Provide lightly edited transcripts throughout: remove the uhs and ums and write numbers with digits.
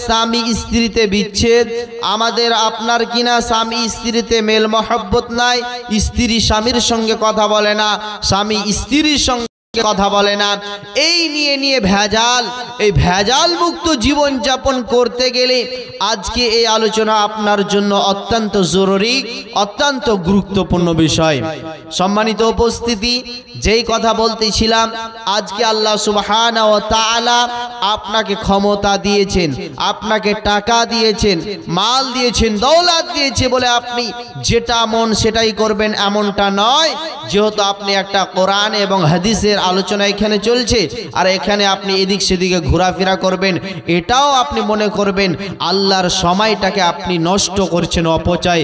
স্বামী স্ত্রীতে বিচ্ছেদ, আমাদের আপনার কিনা স্বামী স্ত্রীতে মেল মহব্বত নাই, স্ত্রী স্বামীর সঙ্গে কথা বলে না, স্বামী স্ত্রীর সঙ্গে কথা বলে না, এই নিয়ে ভেজাল। এই ভেজাল মুক্ত জীবন যাপন করতে গেলে আজকে এই আলোচনা আপনার জন্য অত্যন্ত জরুরি, অত্যন্ত গুরুত্বপূর্ণ বিষয়। সম্মানিত উপস্থিতি, যেই কথা বলতেছিলাম, আজকে আল্লাহ সুবহানাহু ওয়া তাআলা আপনাকে ক্ষমতা দিয়েছেন, আপনাকে টাকা দিয়েছেন, মাল দিয়েছেন, দৌলত দিয়েছে বলে আপনি যেটা মন সেটাই করবেন এমনটা নয়। যেহেতু আপনি একটা কোরআন এবং হাদিসের আলোচনা এখানে চলছে, আর এখানে আপনি এদিক সেদিকে ঘোরাফেরা করবেন, এটাও আপনি মনে করবেন আল্লাহর সময়টাকে আপনি নষ্ট করছেন, অপচয়।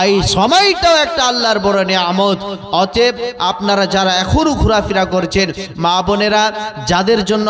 এই সময়টাও একটা আল্লাহর বড় নিয়ামত। অতএব আপনারা যারা এখনো ঘোরাফেরা করছেন, মা বোনেরা, যাদের জন্য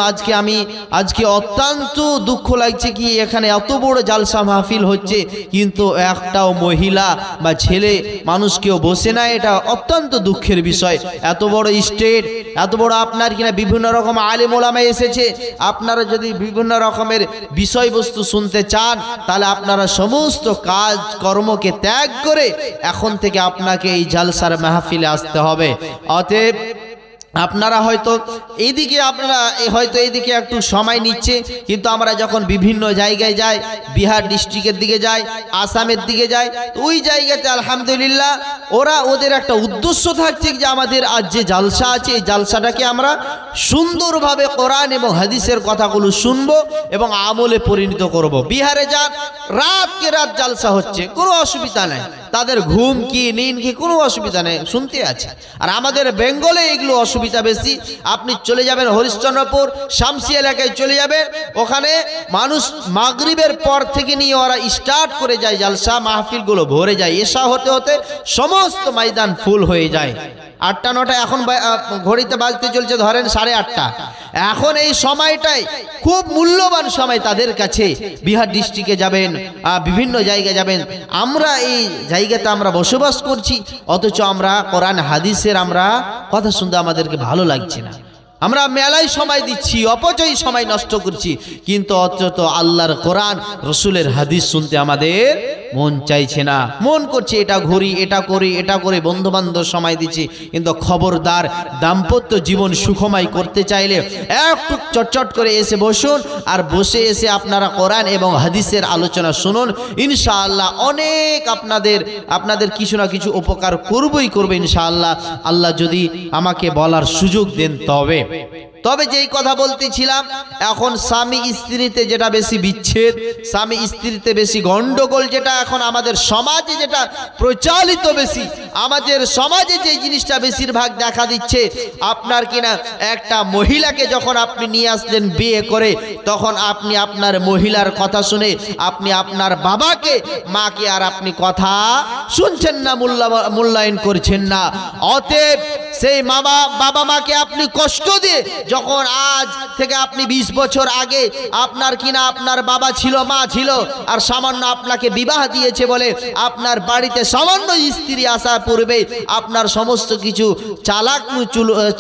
আজকে অত্যন্ত দুঃখ লাগছে কি এখানে এত বড় জালসা মাহফিল হচ্ছে কিন্তু একটাও মহিলা বা ছেলে মানুষ কেউ বসে না, এটা অত্যন্ত দুঃখের বিষয়। এত বড় স্টেট, এত বড় আপনার কিনা বিভিন্ন রকম আলেম ওলামা এসেছে। আপনারা যদি বিভিন্ন রকমের বিষয়বস্তু শুনতে চান তাহলে আপনারা সমস্ত কাজ কর্মকে ত্যাগ করে এখন থেকে আপনাকে এই জালসার মাহফিলে আসতে হবে। অতএব আপনারা হয়তো এইদিকে একটু সময় নিচ্ছে, কিন্তু আমরা যখন বিভিন্ন জায়গায় যাই, বিহার ডিস্ট্রিক্টের দিকে যাই, আসামের দিকে যাই, ওই জায়গাতে আলহামদুলিল্লাহ ওদের একটা উদ্দেশ্য থাকছে যে আমাদের আজ যে জালসা আছে এই জালসাটাকে আমরা সুন্দরভাবে কোরআন এবং হাদিসের কথাগুলো শুনবো এবং আমলে পরিণত করব। বিহারে যান, রাতকে রাত জালসা হচ্ছে, কোনো অসুবিধা নেই, তাদের ঘুম কি নিন কি কোনো অসুবিধা নেই, শুনতে আছে। আর আমাদের বেঙ্গলে এগুলো অসুবিধা বেশি। আপনি চলে যাবেন হরিশ্চন্দ্রপুর, শামসি এলাকায় চলে যাবেন, ওখানে মানুষ মাগরিবের পর থেকে নিয়ে ওরা স্টার্ট করে যায় জালসা মাহফিলগুলো, ভরে যায়, এশা হতে হতে সমস্ত ময়দান ফুল হয়ে যায়। 8টা 9টা এখন ঘড়িতে বাজতে চলছে ধরেন 8:30। এখন এই সময়টাই খুব মূল্যবান সময় তাদের কাছে। বিহার ডিস্ট্রিক্টে যাবেন, বিভিন্ন জায়গায় যাবেন, আমরা এই জায়গাতে আমরা বসবাস করছি, অথচ আমরা কোরআন হাদিসের আমরা কথা শুনতে আমাদেরকে ভালো লাগছে না। আমরা মেলায় সময় দিচ্ছি, অপচয় সময় নষ্ট করছি, কিন্তু অথচ আল্লাহর কোরআন রসুলের হাদিস শুনতে আমাদের মন চাইছে না। মন করছে এটা ঘুরি, এটা করি, এটা করে বন্ধু বান্ধব সময় দিচ্ছি, কিন্তু খবরদার, দাম্পত্য জীবন সুখময় করতে চাইলে একটু চটচট করে এসে বসুন, আর বসে এসে আপনারা কোরআন এবং হাদিসের আলোচনা শুনুন। ইনশাআল্লাহ অনেক আপনাদের কিছু না কিছু উপকার করবে ইনশাআল্লাহ, আল্লাহ যদি আমাকে বলার সুযোগ দেন। তবে যেই কথা বলতেছিলাম, এখন স্বামী স্ত্রীতে যেটা বেশি বিচ্ছেদ, স্বামী স্ত্রীতে বেশি গন্ডগোল, যেটা এখন আমাদের সমাজে যেটা প্রচলিত বেশি, আমাদের সমাজে যে জিনিসটা বেশিরভাগ দেখা দিচ্ছে, আপনার কিনা একটা মহিলাকে যখন আপনি নিয়ে আসলেন বিয়ে করে, তখন আপনি আপনার মহিলার কথা শুনে আপনি আপনার বাবাকে মাকে আর আপনি কথা শুনছেন না, মূল্যায়ন করছেন না। অতএব সেই বাবা মাকে আপনি কষ্ট দিয়ে, যখন আজ থেকে আপনি 20 বছর আগে আপনার কিনা আপনার বাবা ছিল, মা ছিল, আর সামান্য আপনাকে বিবাহ দিয়েছে বলে আপনার বাড়িতে সামান্য স্ত্রী আসার পূর্বে আপনার সমস্ত কিছু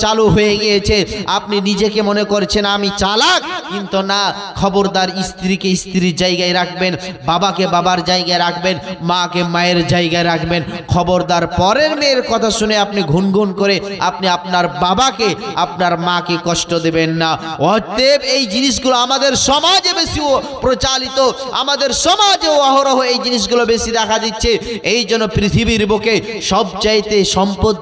চালু হয়ে গিয়েছে। আপনি নিজেকে মনে করছেন আমি চালাক, কিন্তু না, খবরদার, স্ত্রীকে স্ত্রীর জায়গায় রাখবেন, বাবাকে বাবার জায়গায় রাখবেন, মাকে মায়ের জায়গায় রাখবেন। খবরদার, পরের মেয়ের কথা শুনে আপনি গুনগুন করে আপনি আপনার বাবাকে আপনার মাকে কষ্ট দেবেন না। অতএব এই জিনিসগুলো আমাদের সমাজে বেশি প্রচলিত, আমাদের সমাজে অহরহ এই জিনিসগুলো বেশি দেখা দিচ্ছে। এই জন্য পৃথিবীর বুকে সবচাইতে সম্পদ,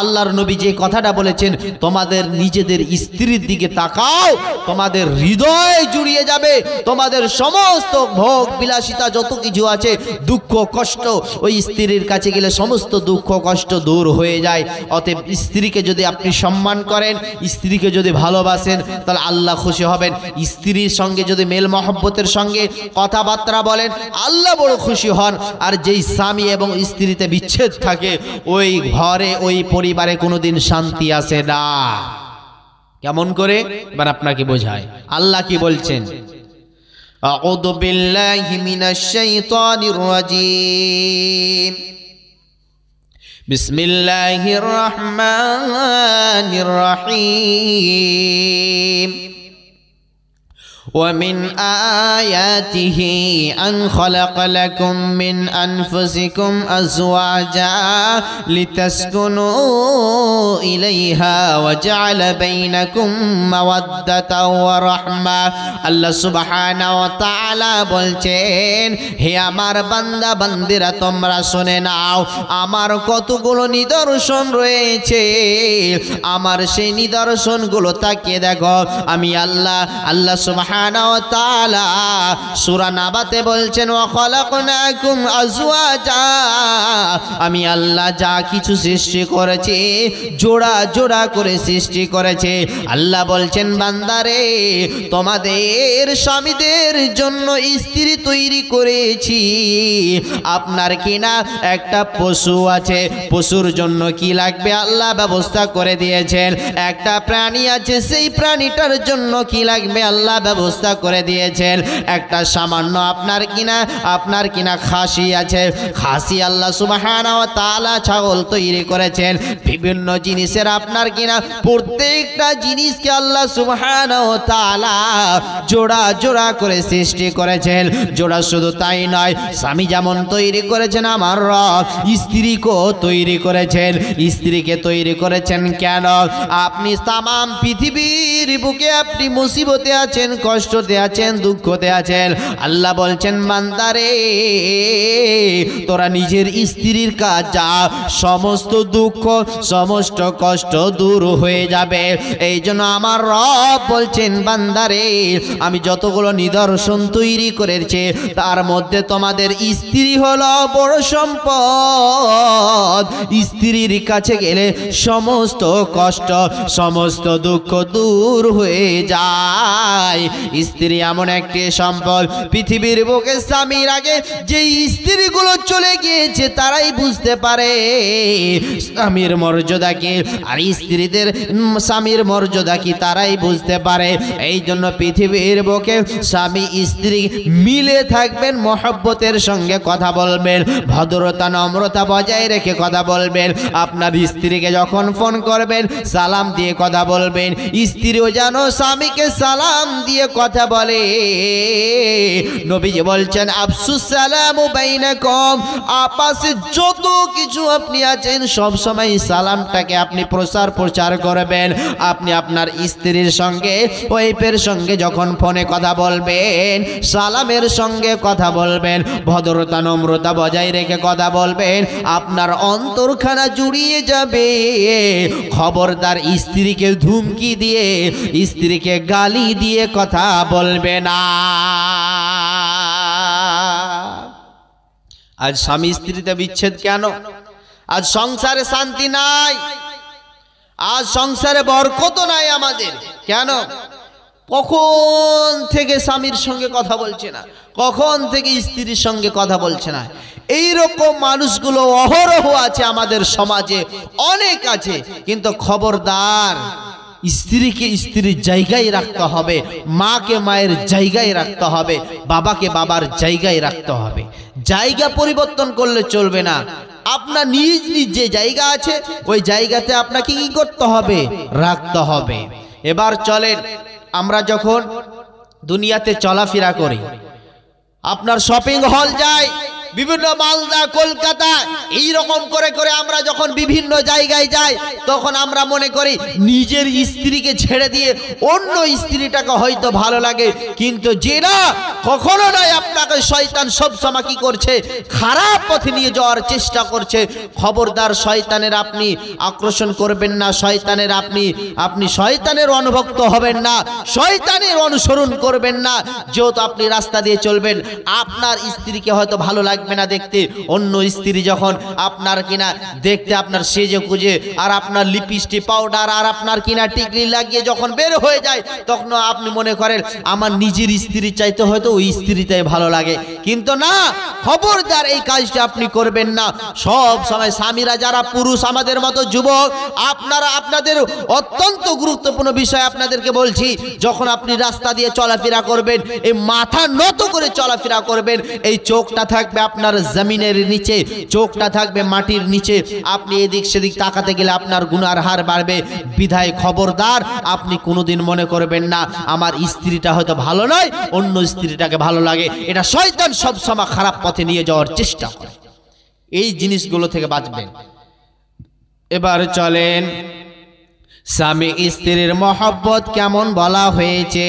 আল্লাহর নবী যে কথাটা বলেছেন, তোমাদের নিজেদের স্ত্রীর দিকে তাকাও, তোমাদের হৃদয় জুড়িয়ে যাবে, তোমাদের সমস্ত ভোগ বিলাসিতা যত কিছু আছে, দুঃখ কষ্ট, ওই স্ত্রীর কাছে গেলে সমস্ত দুঃখ কষ্ট দূর হয়ে যায়। অতএব স্ত্রীকে যদি আপনি সম্মান করেন, স্ত্রীকে যদি ভালোবাসেন, তাহলে আল্লাহ খুশি হবেন। স্ত্রীর সঙ্গে যদি মেল মহব্বতের সঙ্গে কথাবার্তা বলেন, আল্লাহ বড় খুশি হন। আর যেই স্বামী এবং স্ত্রীতে বিচ্ছেদ থাকে, ওই ঘরে ওই পরিবারে কোনোদিন শান্তি আসে না। কেমন করে? এবার আপনাকে বোঝায়, আল্লাহ কি বলছেন, আউযু বিল্লাহি মিনাশ শাইতানির রাজীম, বিসমিল্লাহির রহমানির রহিম, ومن آياته أن خلق لكم من أنفسكم أزواجا لتسكنوا إليها وجعل بينكم مودة ورحمة আল্লাহ সুবহানাহু ওয়া তাআলা বলছেন, হে আমার বান্দা বান্দিরা তোমরা শুনে নাও, আমার কতগুলো নিদর্শন রয়েছে, আমার সেই নিদর্শনগুলো তাকিয়ে দেখো। আমি আল্লাহ সুবহানাহু ওয়া তাআলা সূরা নাবাতে বলছেন, ওয়া খালাকনাকুম আজওয়াজা, আমি আল্লাহ যা কিছু সৃষ্টি করেছি জোড়া জোড়া করে সৃষ্টি করেছে। আল্লাহ বলছেন, বান্দারে তোমাদের স্বামীদের জন্য স্ত্রী তৈরি করেছি। আপনার কিনা একটা পশু আছে, পশুর জন্য কি লাগবে আল্লাহ ব্যবস্থা করে দিয়েছেন। একটা প্রাণী আছে, সেই প্রাণীটার জন্য কি লাগবে আল্লাহ ব্যবস্থা করে দিয়েছেন। একটা সামান্য আপনার কিনা খাসি আছে, খাসি আল্লাহ সুবহানাহু ওয়া তাআলা ছাগল তৈরি করেছেন। বিভিন্ন জিনিসের আপনার কিনা প্রত্যেকটা জিনিসকে আল্লাহ সুবহানাহু ওয়া তাআলা জোড়া জোড়া করে সৃষ্টি করেছেন। জোড়া শুধু তাই নয়, স্বামী যেমন তৈরি করেছেন আমার রব স্ত্রীকেও তৈরি করেছেন। স্ত্রীকে তৈরি করেছেন কেন? আপনি তামাম পৃথিবীর বুকে আপনি মুসিবতে আছেন, কষ্টতে আছেন, দুঃখতে আছেন, আল্লাহ বলছেন বান্দারে তোরা নিজের স্ত্রীর কাজ যা, সমস্ত দুঃখ সমস্ত কষ্ট দূর হয়ে যাবে। এই জন্য আমার রব বলছেন বান্দারে আমি যতগুলো নিদর্শন তৈরি করেছি তার মধ্যে তোমাদের স্ত্রী হলো বড় সম্পদ। স্ত্রীর কাছে গেলে সমস্ত কষ্ট সমস্ত দুঃখ দূর হয়ে যায়। স্ত্রী এমন একটি সম্পদ, পৃথিবীর বুকে স্বামীর আগে যে স্ত্রীগুলো চলে গিয়েছে তারাই বুঝতে পারে স্বামীর মর্যাদা কি, আর স্ত্রীদের স্বামীর মর্যাদা কি তারাই বুঝতে পারে। এই জন্য পৃথিবীর বুকে স্বামী স্ত্রী মিলে থাকবেন, মহব্বতের সঙ্গে কথা বলবেন, ভদ্রতা নম্রতা বজায় রেখে কথা বলবেন। আপনার স্ত্রীকে যখন ফোন করবেন সালাম দিয়ে কথা বলবেন, স্ত্রীও যেন স্বামীকে সালাম দিয়ে কথা বলে। নবীজি বলছেন আফসুস সালামু বাইনাকুম, আপসে যত কিছু আপনি আছেন সব সময় সালামটাকে আপনি প্রচার করবেন। আপনি আপনার স্ত্রীর সঙ্গে ওয়াইফের সঙ্গে যখন ফোনে কথা বলবেন সালামের সঙ্গে কথা বলবেন, ভদ্রতা নম্রতা বজায় রেখে কথা বলবেন, আপনার অন্তরখানা জুড়িয়ে যাবে। খবরদার স্ত্রীকে ধুমকি দিয়ে স্ত্রীকে গালি দিয়ে কথা বলবে না। আজ স্বামী স্ত্রীতে বিচ্ছেদ কেন? আজ সংসারে শান্তি নাই, আজ সংসারে বরকত নাই আমাদের। কেন? কখন থেকে স্বামীর সঙ্গে কথা বলছে না, কখন থেকে স্ত্রীর সঙ্গে কথা বলছে না। এই রকম মানুষগুলো অহরহ আছে আমাদের সমাজে, অনেক আছে। কিন্তু খবরদার, স্ত্রীকে স্ত্রীর জায়গায় রাখতে হবে, মাকে মায়ের জায়গায় রাখতে হবে, বাবাকে বাবার জায়গায় রাখতে হবে। জায়গা পরিবর্তন করলে চলবে না। আপনার নিজ নিজ যে জায়গা আছে ওই জায়গাতে আপনাকে কি করতে হবে? রাখতে হবে। এবার চলেন, আমরা যখন দুনিয়াতে চলাফেরা করি, আপনার শপিং হল যাই, বিভিন্ন মালদা কলকাতা এইরকম করে করে আমরা যখন বিভিন্ন জায়গায় যাই তখন আমরা মনে করি নিজের স্ত্রীকে ছেড়ে দিয়ে অন্য স্ত্রীটাকে হয়তো ভালো লাগে, কিন্তু যে না, কখনো নয়। আপনাকে শয়তান সবসময় কি করছে? খারাপ পথে নিয়ে যাওয়ার চেষ্টা করছে। খবরদার, শয়তানের আপনি আকর্ষণ করবেন না, শয়তানের আপনি শয়তানের অনুভক্ত হবেন না, শয়তানের অনুসরণ করবেন না। যেহেতু আপনি রাস্তা দিয়ে চলবেন, আপনার স্ত্রীকে হয়তো ভালো লাগবে না দেখতে, অন্য স্ত্রী যখন আপনার কিনা দেখতে আপনার সেজে কুজে আর আপনার লিপস্টিক পাউডার আর আপনার কিনা টিকলি লাগিয়ে যখন বের হয়ে যায় তখন আপনি মনে করেন আমার নিজের স্ত্রী চাইতে হয়তো ওই স্ত্রীটাই ভালো লাগে। কিন্তু না, খবরদার এই কাজটা আপনি করবেন না। সব সময় স্বামীরা যারা পুরুষ আমাদের মতো যুবক, আপনারা আপনাদের অত্যন্ত গুরুত্বপূর্ণ বিষয় আপনাদেরকে বলছি। যখন আপনি রাস্তা দিয়ে চলাফেরা করবেন, এই মাথা নত করে চলাফেরা করবেন, এই চোখটা থাকবে আপনার জমিনের নিচে, চোখটা থাকবে মাটির নিচে। আপনি এদিক সেদিক তাকাতে গেলে আপনার গুনার হার বাড়বে। বিধায় খবরদার, আপনি কোনোদিন মনে করবেন না আমার স্ত্রীটা হয়তো ভালো নয়, অন্য স্ত্রীটাকে ভালো লাগে। এটা শয়তান সবসময় খারাপ পথে নিয়ে যাওয়ার চেষ্টা করে। এই জিনিসগুলো থেকে বাঁচবেন। এবার চলেন স্বামী স্ত্রীর মহব্বত কেমন বলা হয়েছে।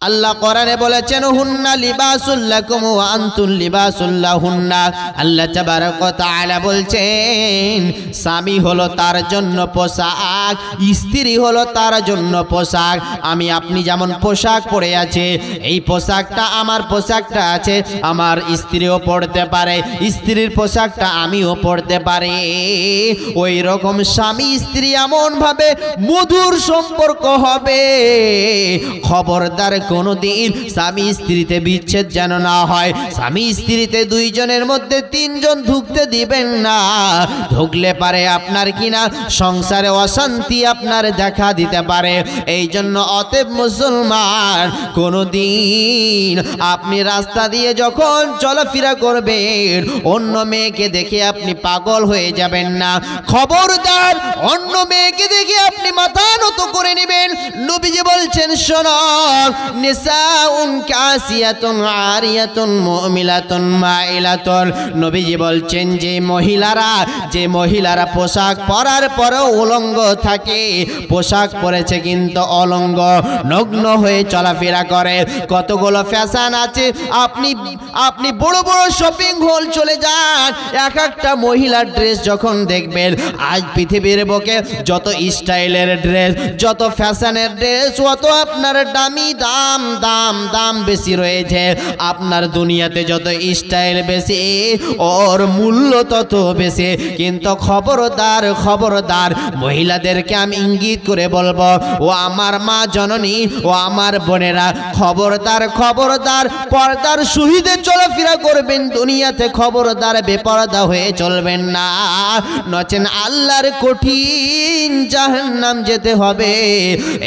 আল্লাহ কোরআনে বলেছেন, হুন্না লিবাসুল লাকুম ওয়া আনতুম লিবাসুল লাহুন্না। আল্লাহ তাবারক ওয়া তাআলা বলছেন, স্বামী হলো তার জন্য পোশাক, স্ত্রী হলো তার জন্য পোশাক। আমি আপনি যেমন পোশাক পরে আছে, এই পোশাকটা আমার পোশাকটা আছে, আমার স্ত্রীও পরতে পারে, স্ত্রীর পোশাকটা আমিও পরতে পারি। ওই রকম স্বামী স্ত্রী এমন ভাবে মধুর সম্পর্ক হবে, খবরদার কোনদিন স্বামী স্ত্রীতে বিচ্ছেদ যেন না হয়। স্বামী স্ত্রীতে দুইজনের মধ্যে তিনজন ঢুকতে দিবেন না। ঢুকলে পারে আপনার কিনা সংসারে অশান্তি আপনার দেখা দিতে পারে। এই জন্য অতএব মুসলমান, কোনদিন আপনি রাস্তা দিয়ে যখন চলাফেরা করবেন, অন্য মেয়েকে দেখে আপনি পাগল হয়ে যাবেন না। খবরদার, অন্য মেয়েকে দেখে আপনি মাথা নত করে নেবেন। নবীজি বলছেন, শোনো, নিসাউন কাসিয়াতুন আরিয়াতুন মুমিলাতুন মাইলাতুন। নবীজি বলছেন, যে মহিলারা পোশাক পরার পরেও উলঙ্গ থাকে, পোশাক পরেছে কিন্তু অলঙ্গ, নগ্ন হয়ে চলাফেরা করে। কতগুলো ফ্যাশন আছে। আপনি বড় বড় শপিং হল চলে যান, এক একটা মহিলার ড্রেস যখন দেখবেন, আজ পৃথিবীর বুকে যত স্টাইলের ড্রেস, যত ফ্যাশনের ড্রেস, অত আপনার দামি দাম দাম দাম বেশি রয়েছে। আপনার দুনিয়াতে যত স্টাইল বেশি, ওর মূল্য তত বেশি। কিন্তু খবরদার খবরদার, মহিলাদেরকে আমি ইঙ্গিত করে বলবো, ও আমার মা জননী, ও আমার বোনেরা, খবরদার খবরদার, পর্দার সহিতে চলাফেরা করবেন দুনিয়াতে। খবরদার বেপরদা হয়ে চলবেন না, নচেন আল্লাহর কঠিন জাহান্নাম যেতে হবে।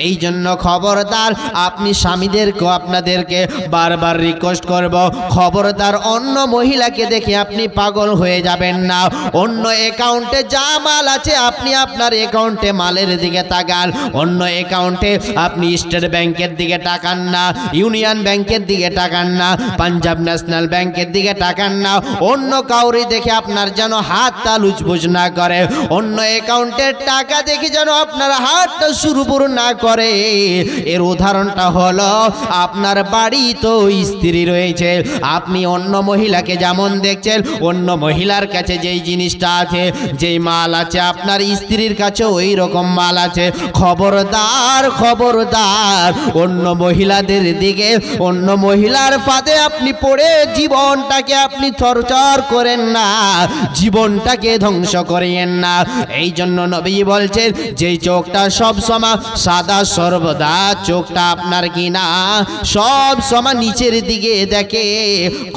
এই জন্য খবরদার, আপনি স্বামীদেরকে আপনাদেরকে বারবার রিকোয়েস্ট করব, খবরদার অন্য মহিলাকে দেখে আপনি পাগল হয়ে যাবেন না। অন্য অ্যাকাউন্টে যা মাল আছে, আপনি আপনার অ্যাকাউন্টে মালের দিকে তাকান। অন্য অ্যাকাউন্টে আপনি স্টেট ব্যাংকের দিকে তাকান না, ইউনিয়ন ব্যাংকের দিকে তাকান না, পাঞ্জাব ন্যাশনাল ব্যাংকের দিকে তাকান না। অন্য কাউরি দেখে আপনার যেন হাতটা লুজবুজ না করে, অন্য অ্যাকাউন্টের টাকা দেখে যেন আপনার হাতটা সুরপুর না করে। এর উদাহরণটা হলো, আপনার বাড়ি তো স্ত্রী রয়েছে, আপনি অন্য মহিলাকে যেমন দেখছেন, অন্য মহিলার কাছে যেই জিনিসটা আছে, যেই মাল আছে, আপনার স্ত্রীর কাছে ওই রকম মাল আছে। খবরদার খবরদার, অন্য মহিলাদের দিকে, অন্য মহিলার ফাঁদে আপনি পড়ে জীবনটাকে আপনি থরথর করেন না, জীবনটাকে ধ্বংস করেন না। এই জন্য নবী বলছেন, যেই চোখটা সব সময় সাদা সর্বদা, চোখটা আপনার কিনা সব সময় নিচের দিকে দেখে,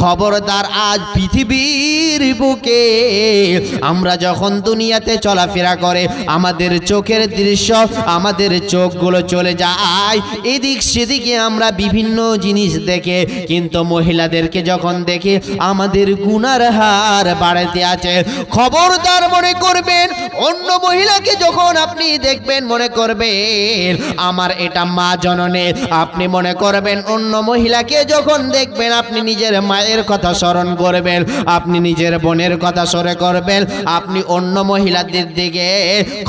খবরদার আজ পৃথিবীর বুকে আমরা যখন দুনিয়াতে চলাফেরা করে, আমাদের চোখের দৃশ্য, আমাদের চোখগুলো চলে যায় এদিক সেদিকে, আমরা বিভিন্ন জিনিস দেখে। কিন্তু মহিলাদেরকে যখন দেখে, আমাদের গুনার হার বাড়াতে আছে। খবরদার মনে করবেন, অন্য মহিলাকে যখন আপনি দেখবেন, মনে করবেন আমার এটা মা জননী। আপনি মনে করবেন, অন্য মহিলাকে যখন দেখবেন, আপনি নিজের মায়ের কথা স্মরণ করবেন, আপনি নিজের বোনের কথা স্মরণ করবেন। আপনি অন্য মহিলাদের দিকে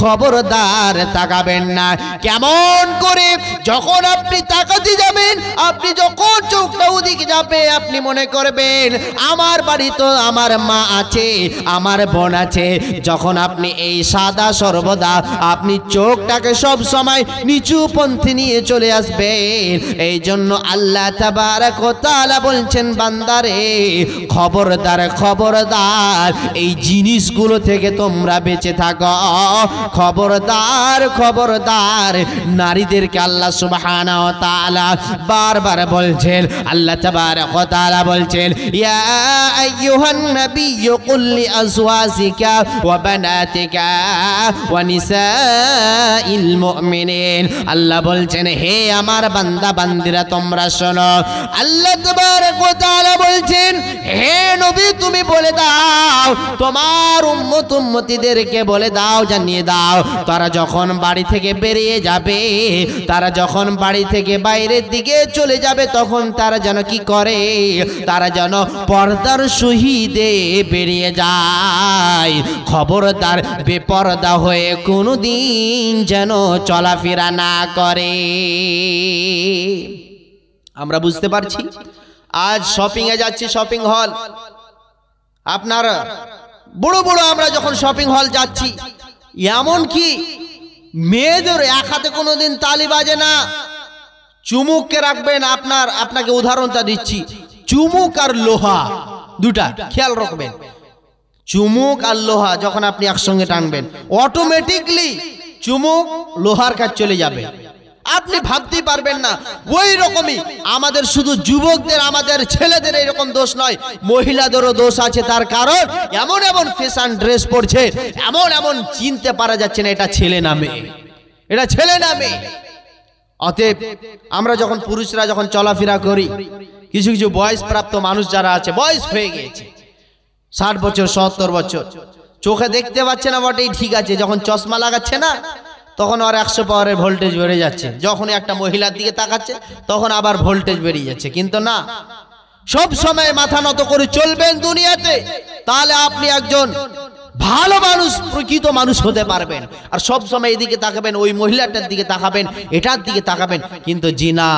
খবরদার তাকাবেন না। কেমন করে? যখন আপনি তাকাতে যাবেন, আপনি যখন চোখটা ওদিকে যাবে, আপনি মনে করবেন আমার বাড়ি তো আমার মা আছে, আমার বোন আছে। যখন আপনি এই সাদা সর্বদা আপনি চোখটাকে সব সময় নিচু পন্থী নিয়ে চলে আসবেন। এই জন্য আল্লাহ তাবারক ওয়া তাআলা বলছেন, বান্দারে খবরদার খবরদার, এই জিনিসগুলো থেকে তোমরা বেঁচে থাকো। খবরদার খবরদার, নারীদেরকে আল্লাহ সুবহানাহু ওয়া তাআলা বারবার বলছেন, আল্লাহ তাবারক ওয়া তাআলা বলছেন, ইয়া আইয়ুহান নাবিয়্যু কুল লিআজওয়াজিকা ওয়া বানাতিকা ওয়া নিসাইল মুমিনিন। আল্লাহ বলছেন, হে আমার বান্দা বান্দিরা, তোমরা শোনো। আল্লাহ তাবারক ওয়া তাআলা বলছেন, হে নবী তুমি বলে দাও, তোমার উম্মত উম্মতিদেরকে বলে দাও, জানিয়ে দাও, তারা যখন বাড়ি থেকে বেরিয়ে যাবে, তারা যখন বাড়ি থেকে বাইরের দিকে চলে যাবে, তখন তারা যেন কি করে, তারা যেন পর্দার সহিতে বেরিয়ে যায়। খবরদার বেপরদা হয়ে কোনোদিন যেন চলাফেরা না করে। আমরা বুঝতে পারছি আজ শপিং এ যাচ্ছি, শপিং হল, আপনার বড় বড় আমরা যখন শপিং হল যাচ্ছি, এমন কি মেয়েদের এক হাতে কোনোদিন তালি বাজে না, চুমুককে রাখবেন। আপনাকে উদাহরণটা দিচ্ছি, চুমুক আর লোহা দুটা খেয়াল রাখবেন। চুমুক আর লোহা যখন আপনি একসঙ্গে টানবেন, অটোমেটিকলি চুমুক লোহার কাছে চলে যাবে, আপনি ভাবতেই পারবেন না। ওই রকমই আমাদের শুধু যুবকদের, আমাদের ছেলেদের এরকম দোষ নয়, মহিলাদেরও দোষ আছে। তার কারণ এমন এমন ফ্যাশন ড্রেস পরছে, এমন এমন চিনতে পারা যাচ্ছে না এটা ছেলে না মেয়ে, এটা ছেলে না মেয়ে। অতএব আমরা যখন পুরুষরা যখন চলাফেরা করি, কিছু কিছু বয়সপ্রাপ্ত মানুষ যারা আছে, বয়স হয়ে গিয়েছে 60 বছর 70 বছর, চোখে দেখতে পাচ্ছে না বটেই, ঠিক আছে, যখন চশমা লাগাচ্ছে না তখন আর 100 পাওয়ারের ভোল্টেজ বেড়ে যাচ্ছে, যখন একটা মহিলার দিকে তাকাচ্ছে তখন আবার ভোল্টেজ বেরিয়ে যাচ্ছে। কিন্তু না, সব সময় মাথা নত করে চলবেন দুনিয়াতে, তাহলে আপনি একজন ভালো মানুষ, প্রকৃত মানুষ হতে পারবেন। আর সব সময় এদিকে তাকাবেন, ওই মহিলাটার দিকে তাকাবেন, এটার দিকে তাকাবেন, কিন্তু জি না।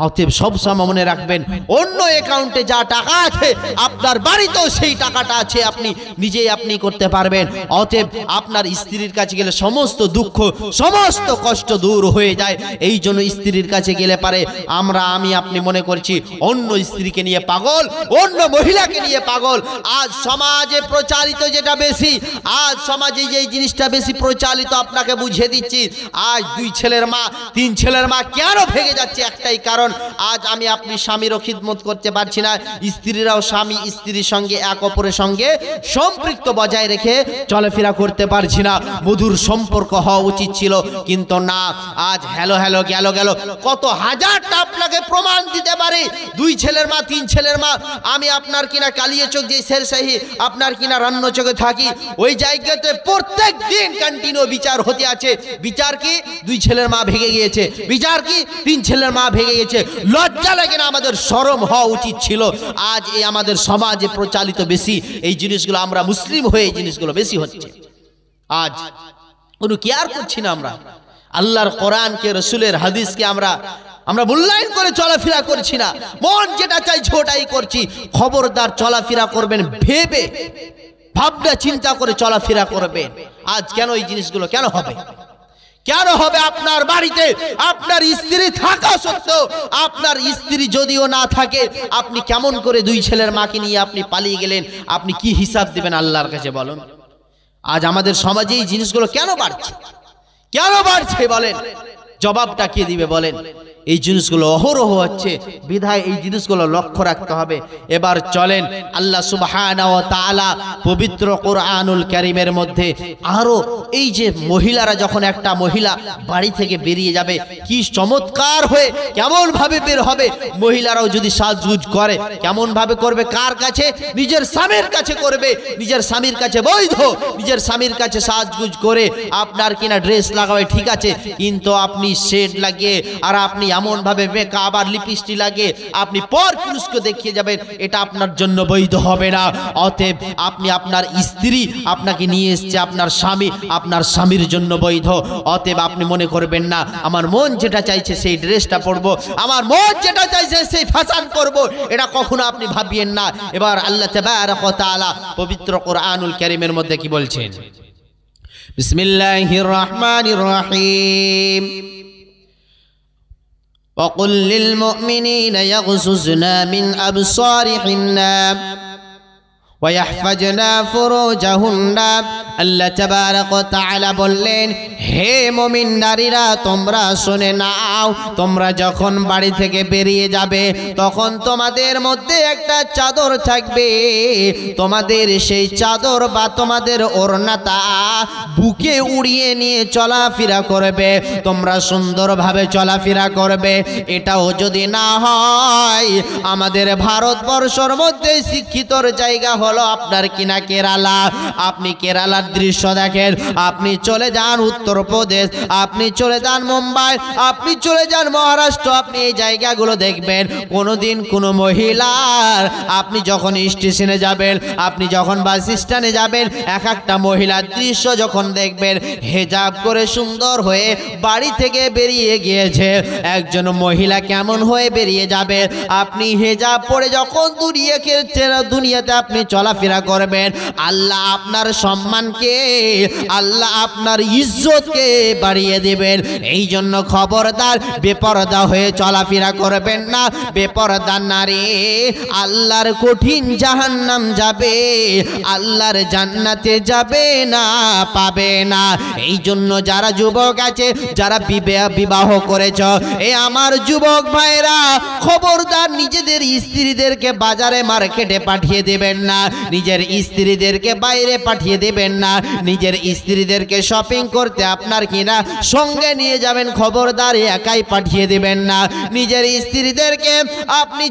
অতএব সব সময় মনে রাখবেন, অন্য অ্যাকাউন্টে যা টাকা আছে আপনার বাড়িতেও সেই টাকাটা আছে, আপনি নিজেই আপনি করতে পারবেন। অতএব আপনার স্ত্রীর কাছে গেলে সমস্ত দুঃখ সমস্ত কষ্ট দূর হয়ে যায়। এই জন্য স্ত্রীর কাছে গেলে পারে আমি আপনি মনে করছি অন্য স্ত্রীকে নিয়ে পাগল, অন্য মহিলাকে নিয়ে পাগল। আজ সমাজে প্রচারিত যেটা বেশি, আজ সমাজে যে জিনিসটা বেশি প্রচারিত, আপনাকে বুঝিয়ে দিচ্ছি। আজ 2 ছেলের মা 3 ছেলের মা কেন ভেঙে যাচ্ছে? একটাই কারণ, আজ আমি আপনি স্বামীরও খিদমত করতে পারছি না, স্ত্রীরাও স্বামী স্ত্রীর সঙ্গে এক অপরের সঙ্গে সম্পৃক্ত বজায় রেখে চলাফেরা করতে পারছি না। মধুর সম্পর্ক হওয়া উচিত ছিল, কিন্তু না। আজ হ্যালো হ্যালো গেল গেল, কত হাজারটা আপনাকে প্রমাণ দিতে পারে। 2 ছেলের মা 3 ছেলের মা, আমি আপনার কিনা কালিয়াচক যে শেরশাহী আপনার কিনা রান্নাচকে থাকি, ওই জায়গাতে প্রত্যেক দিন কন্টিনিউ বিচার হতে আছে। বিচার কি? 2 ছেলের মা ভেঙে গিয়েছে, বিচার কি? 3 ছেলের মা ভেঙে গিয়েছে। লজ্জা লাগে না? আমাদের শরম হওয়া উচিত ছিল। আজ এই আমাদের সমাজে প্রচালিত বেশি এই জিনিসগুলো, আমরা মুসলিম হয়ে এই জিনিসগুলো বেশি হচ্ছে। আজ কোনো কেয়ার করছি না আমরা, আল্লাহর কোরআনকে, রসুলের হাদিসকে আমরা মূল্যায়ন করে চলাফেরা করছি না। মন যেটা চাইছে ওটাই করছি। খবরদার চলাফেরা করবেন ভেবে, ভাবনা চিন্তা করে চলাফেরা করবেন। আজ কেন এই জিনিসগুলো কেন হবে? কেন হবে? আপনার বাড়িতে আপনার স্ত্রী থাকা সত্ত্বেও, আপনার স্ত্রী যদিও না থাকে, আপনি কেমন করে 2 ছেলের মাকে নিয়ে আপনি পালিয়ে গেলেন? আপনি কি হিসাব দিবেন আল্লাহর কাছে বলুন? আজ আমাদের সমাজে এই জিনিসগুলো কেন বাড়ছে? কেন বাড়ছে বলেন? জবাবটা কে দিবে বলেন? এই জিনিসগুলো অহরহ হচ্ছে, বিধায় এই জিনিসগুলো লক্ষ্য রাখতে হবে। এবার চলেন আল্লাহ সুবহানাহু ওয়া তাআলা পবিত্র কোরআনুল কারীমের মধ্যে আরো এই যে মহিলারা, যখন একটা মহিলা বাড়ি থেকে বেরিয়ে যাবে, কি চমৎকার হয়ে কেমন ভাবে বের হবে। মহিলারাও যদি সাজগুজ করে, কেমন ভাবে করবে? কার কাছে? নিজের স্বামীর কাছে করবে। নিজের স্বামীর কাছে বৈধ, নিজের স্বামীর কাছে সাজগুজ করে আপনার কিনা ড্রেস লাগাবে, ঠিক আছে, কিন্তু আপনি শেড লাগিয়ে আর আপনি এমন ভাবে মেকআপ আর লিপস্টিক লাগিয়ে আপনি পর পুরুষকে দেখিয়ে যাবেন, এটা আপনার জন্য বৈধ হবে না। অতএব আপনি, আপনার স্ত্রী আপনাকে নিয়ে এসেছে, আপনার স্বামী আপনার স্বামীর জন্য বৈধ। অতএব আপনি মনে করবেন না আমার মন যেটা চাইছে সেই ড্রেসটা পরবো, আমার মন যেটা চাইছে সেই ফ্যাশন করব, এটা কখনো আপনি ভাবিয়েন না। এবার আল্লাহ তাবারাক ওয়া তাআলা পবিত্র কোরআনুল কারীমের মধ্যে কি বলছেন? বিসমিল্লাহির রহমানির রহিম। وقل للمؤمنين يغضضن من أبصارهن ওয়াহফাজনা ফুরুজাহুন্না। আল্লাহ তাবারক ওয়া তাআলা বললেন, হে মুমিন নারীরা তোমরা শুনে নাও, তোমরা যখন বাড়ি থেকে বেরিয়ে যাবে তখন তোমাদের মধ্যে একটা চাদর থাকবে, তোমাদের সেই চাদর বা তোমাদের ওড়নাটা বুকে উড়িয়ে নিয়ে চলাফেরা করবে, তোমরা সুন্দরভাবে চলাফেরা করবে। এটাও যদি না হয়, আমাদের ভারতবর্ষের মধ্যে শিক্ষিতর জায়গা হলো আপনার কিনা কেরালা। আপনি কেরালার দৃশ্য দেখেন, আপনি চলে যান উত্তরপ্রদেশ, আপনি চলে যান মুম্বাই, আপনি চলে যান মহারাষ্ট্র, আপনি এই জায়গাগুলো দেখবেন কোনোদিন কোনো মহিলার, আপনি যখন স্টেশনে যাবেন, আপনি যখন বাস স্ট্যান্ডে যাবেন, এক একটা মহিলার দৃশ্য যখন দেখবেন হেজাব করে সুন্দর হয়ে বাড়ি থেকে বেরিয়ে গিয়েছে। একজন মহিলা কেমন হয়ে বেরিয়ে যাবে? আপনি হেজাব পরে যখন দুনিয়াতে আপনি চলাফেরা করবেন, আল্লাহ আপনার সম্মানকে, আল্লাহ আপনার ইজ্জতকে বাড়িয়ে দেবেন। এই জন্য খবরদার বেপরদা হয়ে চলাফেরা করবেন না। বেপরদা নারী আল্লাহর কঠিন জাহান্নাম যাবে, আল্লাহর জান্নাতে যাবে না, পাবে না। এই জন্য যারা যুবক আছে, যারা বিবাহ করেছ, এই আমার যুবক ভাইরা, খবরদার নিজেদের স্ত্রীদেরকে বাজারে মার্কেটে পাঠিয়ে দেবেন না, নিজের স্ত্রীদেরকে বাইরে পাঠিয়ে দেবেন না, নিজের স্ত্রীদেরকে শপিং করতে আপনার কিনা সঙ্গে নিয়ে যাবেন, খবরদার একাই পাঠিয়ে দেবেন না। নিজের স্ত্রীদেরকে আপনি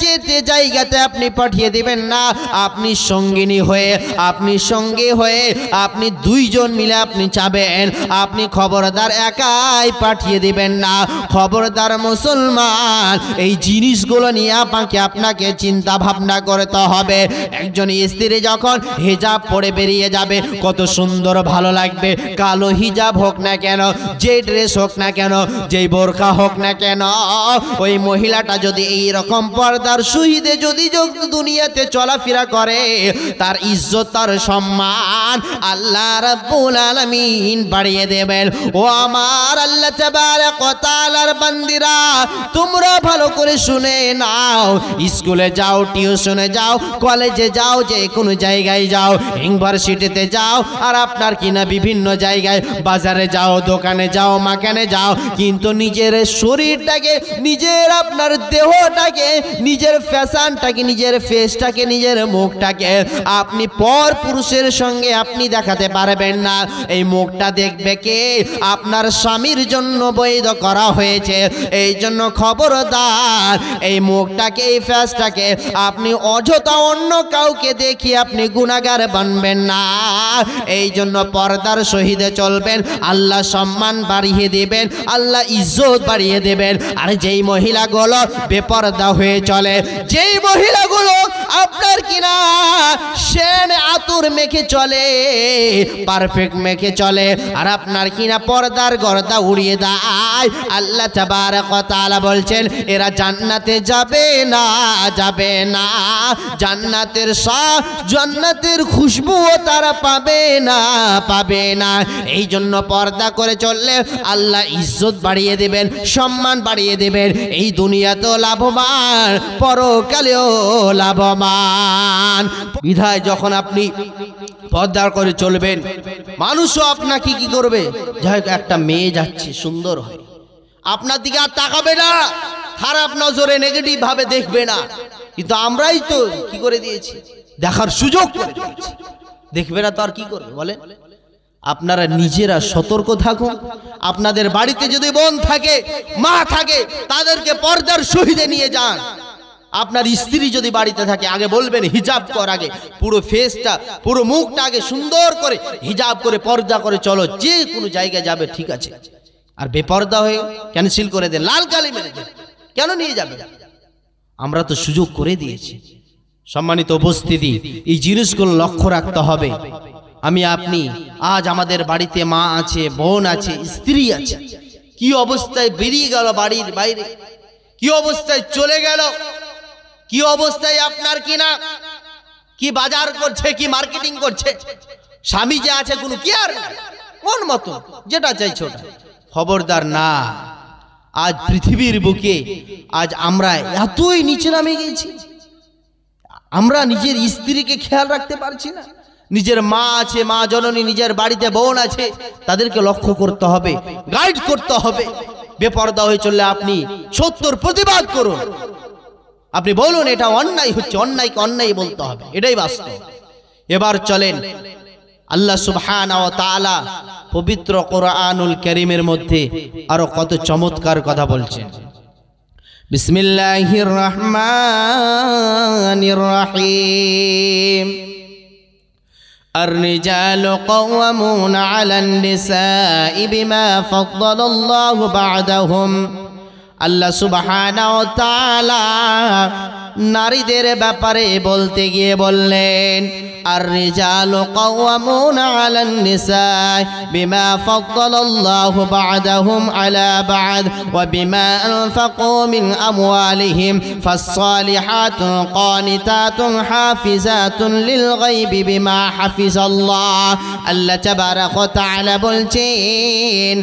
যেতে জায়গাতে আপনি পাঠিয়ে দেবেন না, আপনি সঙ্গিনী হয়ে, আপনি সঙ্গী হয়ে, আপনি দুইজন মিলে আপনি যাবেন, আপনি খবরদার একাই পাঠিয়ে দেবেন না। খবরদার মুসলমান, এই জিনিসগুলো নিয়ে আপনাকে চিন্তা ভাবনা করতে হবে। একজন স্ত্রী যখন হিজাব পরে বেরিয়ে যাবে, কত সুন্দর ভালো লাগবে। কালো হিজাব হোক না কেন, যে ড্রেস হোক না কেন, যেই বোরকা হোক না কেন, ওই মহিলাটা যদি এই রকম পর্দার সহিতে যদি দুনিয়াতে চলাফেরা করে, তার ইজ্জত, তার সম্মান আল্লাহ রাব্বুল আলামিন বাড়িয়ে দেবেন। ও আমার আল্লাহ তাবারক ওয়া তাআলার বান্দিরা, তোমরা ভালো করে শুনে নাও। স্কুলে যাও, টিউশনে যাও, কলেজে যাও, যে কোনো জায়গায় যাও, ইউনিভার্সিটিতে যাও, আর আপনার কিনা বিভিন্ন জায়গায়, বাজারে যাও, দোকানে যাও, মাকানে যাও, কিন্তু নিজের শরীরটাকে, নিজের আপনার দেহটাকে, নিজের ফ্যাশনটাকে, নিজের ফেসটাকে, নিজের মুখটাকে আপনি পর পুরুষের সঙ্গে আপনি দেখাতে পারবেন না। এই মুখটা দেখবে কে? আপনার স্বামীর জন্য বৈধ করা হয়েছে। এই জন্য খবরদার, এই মুখটাকে, এই ফেসটাকে আপনি অযথা অন্য কাউকে দেখিয়ে আপনি গুনাহগার বানবেন না। এই জন্য পর্দার সহিতে চলবেন, আল্লাহ সম্মান বাড়িয়ে দেবেন, আল্লাহ ইজ্জত বাড়িয়ে দেবেন। আর যেই মহিলাগুলো বেপরদা হয়ে চলে, যেই মহিলাগুলো আপনার কিনা সেন আতুর মেখে চলে, পারফেক্ট মেখে চলে, আর আপনার কিনা পর্দার গর্দা উড়িয়ে দেয়, আল্লাহ তাবারক ওয়া তাআলা বলছেন এরা জান্নাতে যাবে না, যাবে না। জান্নাতের জান্নাতের খুশবুও তারা পাবে না, পাবে না। এই জন্য পর্দা করে চললে আল্লাহ ইজ্জত বাড়িয়ে দেবেন, সম্মান বাড়িয়ে দেবেন। এই দুনিয়াতেও লাভবান, পরকালেও লাভবান। বিধায় যখন আপনি পর্দা করে চলবেন, মানুষও আপনাকে কি করবে? যাই হোক, একটা মেয়ে যাচ্ছে সুন্দর হয়, আপনার দিকে আর তাকাবে না, খারাপ নজরে নেগেটিভ ভাবে দেখবে না। কিন্তু আমরাই তো কি করে দিয়েছি, দেখার সুযোগ করে দিয়েছি। দেখবে না তো আর কি করবে বলেন? আপনারা নিজেরা সতর্ক থাকুন। আপনাদের বাড়িতে যদি বোন থাকে, মা থাকে, তাদেরকে পর্দার সহিতে নিয়ে যান। আপনার স্ত্রী যদি বাড়িতে থাকে, আগে বলবেন হিজাব কর, আগে পুরো ফেসটা, পুরো মুখটা আগে সুন্দর করে হিজাব করে পর্দা করে চলো, যে কোনো জায়গায় যাবে ঠিক আছে। আর বেপর্দা হয়ে ক্যান্সেল করে দেন, লাল কালি মেরে দেন, কেন নিয়ে যাবে? আমরা তো সুযোগ করে দিয়েছি। সম্মানিত উপস্থিতি, এই জিনিসগুলো লক্ষ্য রাখতে হবে। আমি আপনি আজ আমাদের বাড়িতে মা আছে, বোন আছে, স্ত্রী আছে, কি অবস্থায় বেরিয়ে গেল বাড়ির বাইরে, কি অবস্থায় চলে গেল, কি অবস্থায় আপনার কিনা কি বাজার করছে, কি মার্কেটিং করছে। স্বামী যে আছে কোনো কি আর কোন মতো যেটা চাইছো খবরদার না। আজ পৃথিবীর বুকে আজ আমরা এতই নিচে নামে গেছি। আমরা নিজের স্ত্রীকে খেয়াল রাখতে পারছি না। নিজের মা আছে, মা জননী, নিজের বাড়িতে বোন আছে, তাদেরকে লক্ষ্য করতে হবে, গাইড করতে হবে। বেপরদা হয়ে চললে আপনি সত্যর প্রতিবাদ করুন, আপনি বলুন এটা অন্যায় হচ্ছে, অন্যায়কে অন্যায় বলতে হবে, এটাই বাস্তব। এবার চলেন আল্লাহ সুবহানাহু ওয়া তাআলা পবিত্র কোরআনুল কারীমের মধ্যে আরো কত চমৎকার কথা বলছেন। বিসমিল্লাহির রহমানির রহিম। الرجال قوامون على النساء بما فضل الله بعضهم। আল্লাহ সুবহানাহু ওয়া তাআলা নারীদের ব্যাপারে বলতে গিয়ে বললেন, الرجال قوامون على النساء بما فضل الله بعضهم على بعض وبما أنفقوا من أموالهم فالصالحات قانتات حافظات للغيب بما حفظ الله। আল্লাহ তাবারক ওয়া তাআলা বলছেন,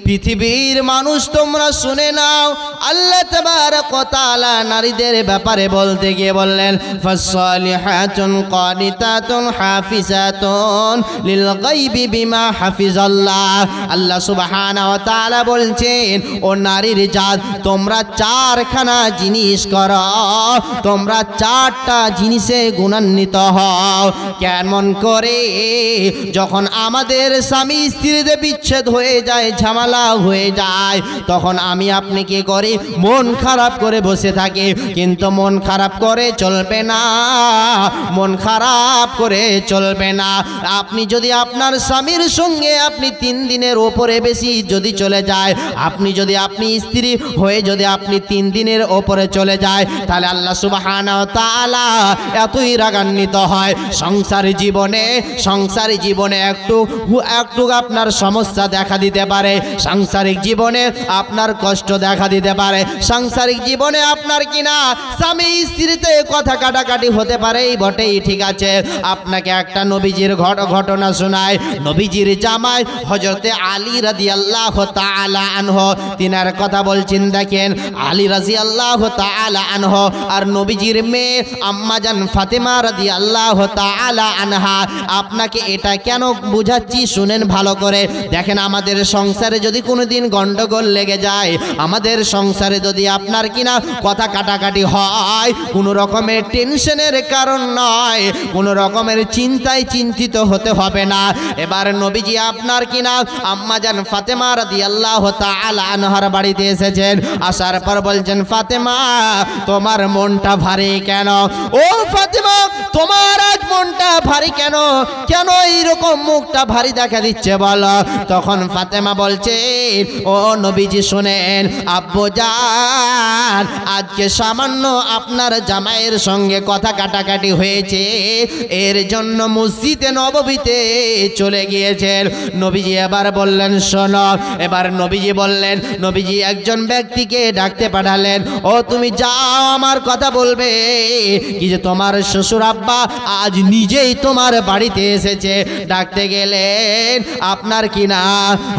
পৃথিবীর মানুষ তোমরা শুনে নাও, আল্লাহ তাবারক ওয়া তাআলা নারীদের ব্যাপারে বলতে গিয়ে বললেন, ফাসসালিহাতুন কানিতাতুন হাফিজাতুন লিল গায়বি বিমা হাফিজাল্লাহ। আল্লাহ সুবহানাহু ওয়া তাআলা বলছেন, ও নারীর জাত, তোমরা চারখানা জিনিস করো, তোমরা চারটা জিনিসে গুণান্বিত হও। কেমন করে? যখন আমাদের স্বামী স্ত্রীতে বিচ্ছেদ হয়ে যায়, ঝামেলা হয়ে যায়, তখন আমি আপনি কি করি? মন খারাপ করে বসে থাকি। কিন্তু মন খারাপ করে চলবে না, মন খারাপ করে চলবে না। আপনি যদি আপনার স্বামীর সঙ্গে আপনি 3 দিনের ওপরে বেশি যদি চলে যায়, আপনি যদি আপনি স্ত্রী হয়ে যদি আপনি 3 দিনের ওপরে চলে যায়, তাহলে আল্লাহ সুবহানাহু ওয়া তাআলা এতই রাগান্বিত হয়। সংসারী জীবনে একটু আপনার সমস্যা দেখা দিতে পারে, সাংসারিক জীবনে আপনার কষ্ট দেখা দিতে পারে, সাংসারিক জীবনে আপনার কিনা স্বামী স্ত্রীতে কথা কাটাকাটি হতে পারে, বটেই, ঠিক আছে। আপনাকে একটা নবীজির ঘটনা শোনায়। নবীজির জামাই হযরতে আলী রাদিয়াল্লাহু তাআলা আনহু, তিনার কথা বলছেন। দেখেন, আলী রাদিয়াল্লাহু তাআলা আনহু আর নবীজির মেয়ে আম্মাজান ফাতেমা রাদিয়াল্লাহু তাআলা আনহা। আপনাকে এটা কেন বুঝাচ্ছি শুনেন ভালো করে। দেখেন, আমাদের সংসারে যদি কোনোদিন গন্ডগোল লেগে যায়, আমাদের সংসারে যদি আপনার কিনা কথা কাটাকাটি হয়, কোনো রকমের টেনশনের কারণ নয়, কোনো রকমের চিন্তায় চিন্তিত হতে হবে না। এবার নবীজি আপনার কিনা আম্মাজান ফাতেমা রাদিয়াল্লাহু তাআলা আনহার বাড়িতে এসেছেন। আসার পর বলছেন, ফাতেমা, তোমার মনটা ভারী কেন? ও ফাতেমা, তোমার আজ মনটা ভারী কেন? কেন এইরকম মুখটা ভারী দেখা দিচ্ছে বলো? তখন ফাতেমা বলছে, ও নবীজি শুনেন, আব্বুজান, আজকে সামান্য আপনার জামাইয়ের সঙ্গে কথা কাটাকাটি হয়েছে, এর জন্য মসজিদে নববীতে চলে গিয়েছেন। নবীজি এবার বললেন, শোনো। এবার নবীজি বললেন, নবীজি একজন ব্যক্তিকে ডাকতে পাঠালেন, ও তুমি যাও, আমার কথা বলবে কি যে তোমার শ্বশুর আব্বা আজ নিজেই তোমার বাড়িতে এসেছে। ডাকতে গেলেন আপনার কিনা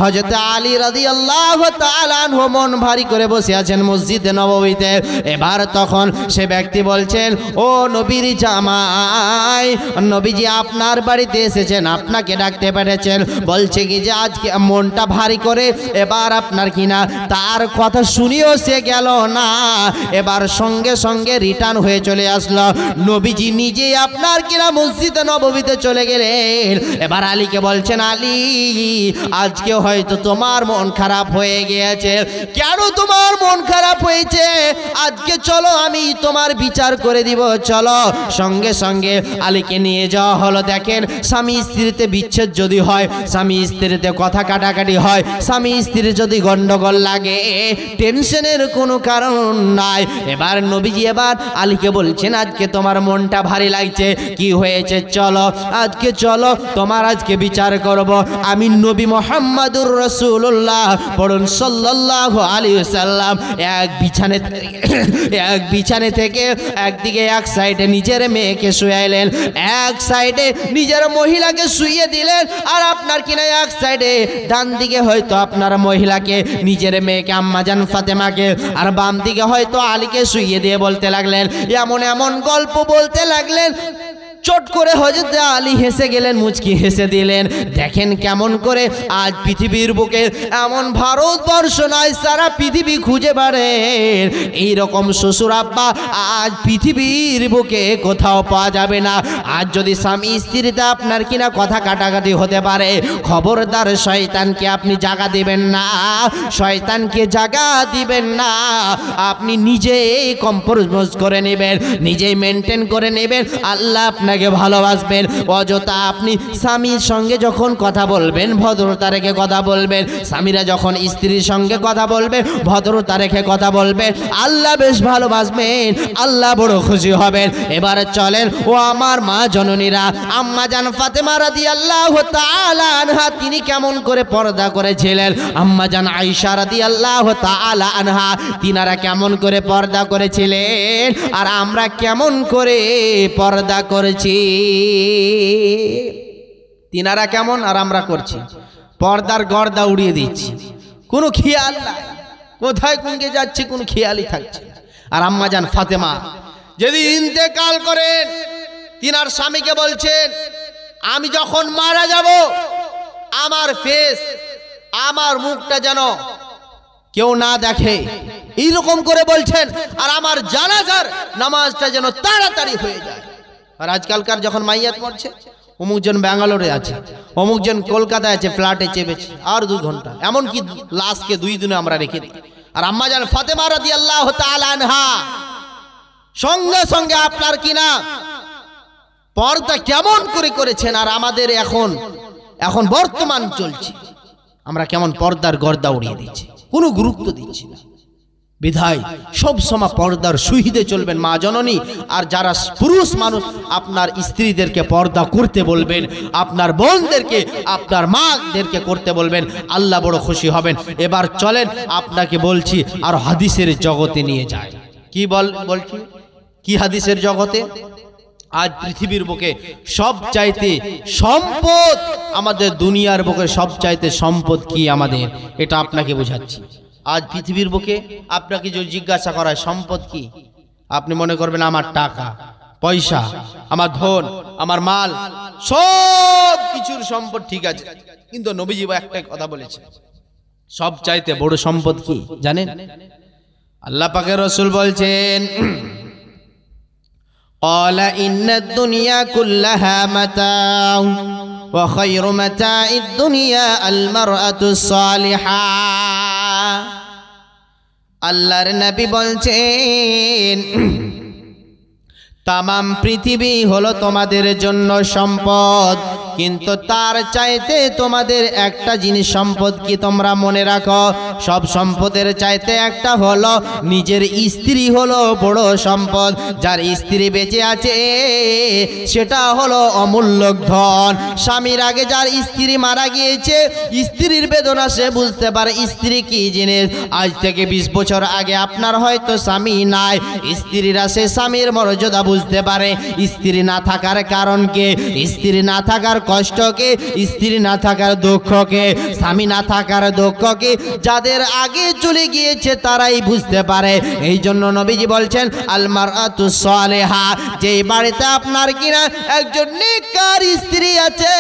হযরত আলী রাদিয়াল্লাহু তাআলা আনহু মন ভারী করে বসে আছেন মসজিদে নববীতে। এবার তখন সে ব্যক্তি বলছেন, ও নবীর জামাই, নবীজি আপনার বাড়িতে এসেছেন, আপনাকে ডাকতে পেরেছেন। বলছে কি যে আজকে মনটা ভারী করে। এবার আপনার কিনা তার কথা শুনিও সে গেল না, এবার সঙ্গে সঙ্গে রিটার্ন হয়ে চলে আসলো। নবীজি নিজেই আপনার কিনা মসজিদে নববীতে চলে গেলেন। এবার আলীকে বলছেন, আলী, আজকে হয়তো তোমার মন খারাপ হয়ে গিয়েছে। কেন তোমার মন খারাপ হয়েছে? আজকে চলো, আমি তোমার বিচার করে দিব, চলো। সঙ্গে সঙ্গে আলীকে নিয়ে যাওয়া হলো। দেখেন, স্বামী স্ত্রীতে বিচ্ছেদ যদি হয়, স্বামী স্ত্রীতে কথা কাটাকাটি হয়, স্বামী স্ত্রীর যদি গন্ডগোল লাগে, টেনশনের কোনো কারণ নাই। এবার নবীজি এবার আলীকে বলছেন, আজকে তোমার মনটা ভারী লাগছে, কি হয়েছে? চলো, আজকে চলো, তোমার আজকে বিচার করব। আমি নবী মুহাম্মাদুর রাসূলুল্লাহ রাসূলুল্লাহ পড়ুন সাল্লাল্লাহু আলাইহি ওয়াসাল্লাম এক বিছানে থেকে একদিকে এক সাইডে নিজের মেয়েকে শুয়াইলেন, এক সাইডে নিজের মহিলাকে শুইয়ে দিলেন, আর আপনার কিনা এক সাইডে ডান দিকে হয়তো আপনার মহিলাকে নিজের মেয়েকে আম্মাজান ফাতেমাকে, আর বাম দিকে হয়তো আলীকে শুইয়ে দিয়ে বলতে লাগলেন, এমন এমন গল্প বলতে লাগলেন। চট করে হযরত আলী হেসে গেলেন, মুচকি হেসে দিলেন। দেখেন কেমন করে আজ পৃথিবীর বুকে, এমন ভারতবর্ষ নয় সারা পৃথিবী খুঁজে বেড়ান এইরকম শ্বশুর আব্বা আজ পৃথিবীর বুকে কোথাও পাওয়া যাবে না। আজ যদি স্বামী স্ত্রীতে আপনার কিনা কথা কাটাকাটি হতে পারে, খবরদার শয়তানকে আপনি জায়গা দিবেন না, শয়তানকে জায়গা দিবেন না। আপনি নিজেই কম্প্রোমাইজ করে নেবেন, নিজেই মেনটেন করে নেবেন, আল্লাহ আপনাকে ভালোবাসবেন। অযথা আপনি স্বামীর সঙ্গে যখন কথা বলবেন ভদ্রতা রেখে কথা বলবেন, স্বামীরা যখন স্ত্রীর সঙ্গে কথা বলবেন ভদ্রতা রেখে কথা বলবেন, আল্লাহ বেশ ভালোবাসবেন, আল্লাহ বড় খুশি হবেন। এবারে চলেন ও আমার মা জননীরা, আম্মা জান ফাতেমা রাদিয়াল্লাহু তাআলা আনহা তিনি কেমন করে পর্দা করেছিলেন, আম্মা জান আয়েশা রাদিয়াল্লাহু তাআলা আনহা তিনারা কেমন করে পর্দা করেছিলেন, আর আমরা কেমন করে পর্দা করেছি। তিনারা কেমন আর আমরা করছি, পর্দার গর্দা উড়িয়ে দিচ্ছি, কোনো খেয়াল নাই, কোথায় কোনকে যাচ্ছে কোনো খেয়ালই থাকছে। আর আম্মা জান ফাতেমা যদি ইন্তেকাল করেন, তিনার স্বামীকে বলছেন, আমি যখন মারা যাব আমার ফেস, আমার মুখটা যেন কেউ না দেখে, এইরকম করে বলছেন, আর আমার জানাজার নামাজটা যেন তাড়াতাড়ি হয়ে যায়। আর আজকালকার যখন মাইয়াত মরছে, অমুকজন ব্যাঙ্গালোরে আছে, অমুকজন কলকাতায় আছে, ফ্ল্যাটে চেপেছে, আর 2 ঘন্টা, এমনকি লাশকে 2 দিনে আমরা রেখে দিই। আর আম্মা জান ফাতেমা রাদিয়াল্লাহু তাআলা আনহা সঙ্গে সঙ্গে আপনার কিনা পর্দা কেমন করে করেছেন। আর আমাদের এখন বর্তমান চলছে, আমরা কেমন পর্দার গর্দা উড়িয়ে দিচ্ছি, কোনো গুরুত্ব দিচ্ছি না। বিধায় সব সময় পর্দার সহিতে চলবেন মা জননী। আর যারা পুরুষ মানুষ আপনার স্ত্রীদেরকে পর্দা করতে বলবেন, আপনার বোনদেরকে আপনার মাদেরকে করতে বলবেন, আল্লাহ বড় খুশি হবেন। এবার চলেন আপনাকে বলছি আর হাদিসের জগতে নিয়ে যায়। কি বলছি, কি হাদিসের জগতে? আজ পৃথিবীর বুকে সবচাইতে সম্পদ, আমাদের দুনিয়ার বুকে সবচাইতে সম্পদ কি আমাদের, এটা আপনাকে বোঝাচ্ছি। আজ পৃথিবীর বুকে আপনাকে যদি জিজ্ঞাসা করা হয় সম্পদ কি, আপনি মনে করবেন আমার টাকা পয়সা, আমার ধন, আমার মাল, সব কিছুর সম্পদ ঠিক আছে। কিন্তু নবীজি একটা কথা বলেছে, সবচাইতে বড় সম্পদ কি জানেন? আল্লাহ পাকের রাসূল বলছেন, قال إن الدنيا كلها متاع وخير متاع الدنيا المرأة الصالحة। আল্লাহর নবী বলছেন, তামাম পৃথিবী হলো তোমাদের জন্য সম্পদ, কিন্তু তার চাইতে তোমাদের একটা জিনিস সম্পদ কি তোমরা মনে রাখো, সব সম্পদের চাইতে একটা হলো নিজের স্ত্রী হলো বড় সম্পদ। যার স্ত্রী বেঁচে আছে সেটা হলো অমূল্য ধন। স্বামীর আগে যার স্ত্রী মারা গিয়েছে, স্ত্রীর বেদনা সে বুঝতে পারে স্ত্রী কি জিনিস। আজ থেকে 20 বছর আগে আপনার হয়তো স্বামী নাই, স্ত্রীরা সে স্বামীর মর্যাদা বুঝতে পারে, স্ত্রী না থাকার কারণকে, স্ত্রী না থাকার কষ্টকে, স্ত্রী না থাকার দুঃখকে, স্বামী না থাকার দুঃখকে যাদের আগে চলে গিয়েছে তারাই বুঝতে পারে। এই জন্য নবীজি বলছেন, আল মারআতু সালেহা, যে বাড়িতে আপনার কিনা একজন নেককার স্ত্রী আছে,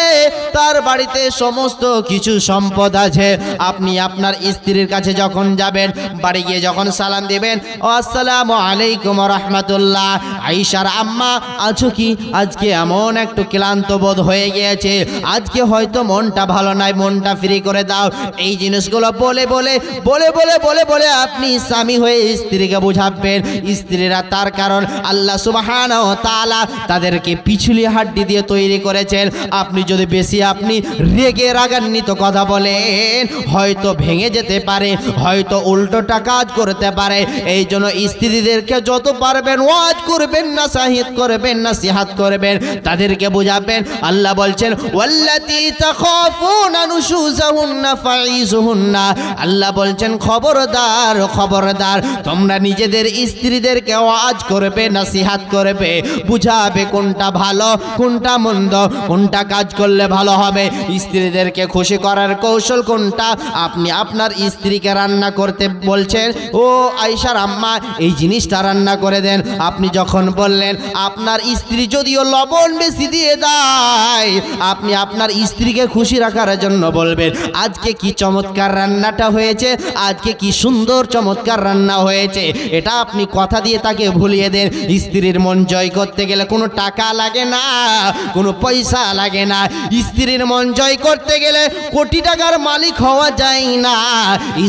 তার বাড়িতে সমস্ত কিছু সম্পদ আছে। আপনি আপনার স্ত্রীর কাছে যখন যাবেন, বাড়ি গিয়ে যখন সালাম দিবেন, আসসালামু আলাইকুম ওয়া রাহমাতুল্লাহ, আয়েশার আম্মা আছো কি, আজকে এমন একটু ক্লান্ত বোধ হয়ে গিয়েছে, আজকে হয়তো মনটা ভালো নাই, মনটা ফ্রি করে দাও। এই জিনিসগুলো বলে বলে বলে বলে বলে বলে আপনি স্বামী হয়ে স্ত্রীকে বুঝাবেন। স্ত্রীরা তার কারণ আল্লাহ সুবহানাহু ওয়া তাআলা তাদেরকে পিছলি হাড্ডি দিয়ে তৈরি করেছেন। আপনি যদি বেশি আপনি রেগে রাগান্বিত কথা বলেন, হয়তো ভেঙে যেতে পারে, হয়তো উল্টোটা কাজ করতে পারে। এই জন্য স্ত্রীদেরকে যত পারবেন ওয়াজ করবেন, নাসিহত করবেন, নাসিহত করবেন, তাদেরকে বুঝাবেন। আল্লাহ বলছেন, বলছেন ওয়াল্লাতী তাখাফুনা নুশুযাহুন্না ফাঈযুহুন্না, আল্লাহ বলছেন খবরদার খবরদার, তোমরা নিজেদের স্ত্রীদেরকে ওয়াজ করবে, নসিহত করবে, বুঝাবে কোনটা ভালো কোনটা মন্দ, কোনটা কাজ করলে ভালো হবে, স্ত্রীদেরকে খুশি করার কৌশল কোনটা। আপনি আপনার স্ত্রীকে রান্না করতে বলছেন, ও আয়েশার আম্মা এই জিনিসটা রান্না করে দেন। আপনি যখন বললেন, আপনার স্ত্রী যদিও লবণ বেশি দিয়ে দেয়, আপনি আপনার স্ত্রীকে খুশি রাখার জন্য বলবেন আজকে কি চমৎকার রান্নাটা হয়েছে, আজকে কি সুন্দর চমৎকার রান্না হয়েছে। এটা আপনি কথা দিয়ে তাকে ভুলিয়ে দেন। স্ত্রীর মন জয় করতে গেলে কোনো টাকা লাগে না, কোনো পয়সা লাগে না। স্ত্রীর মন জয় করতে গেলে কোটি টাকার মালিক হওয়া যায় না।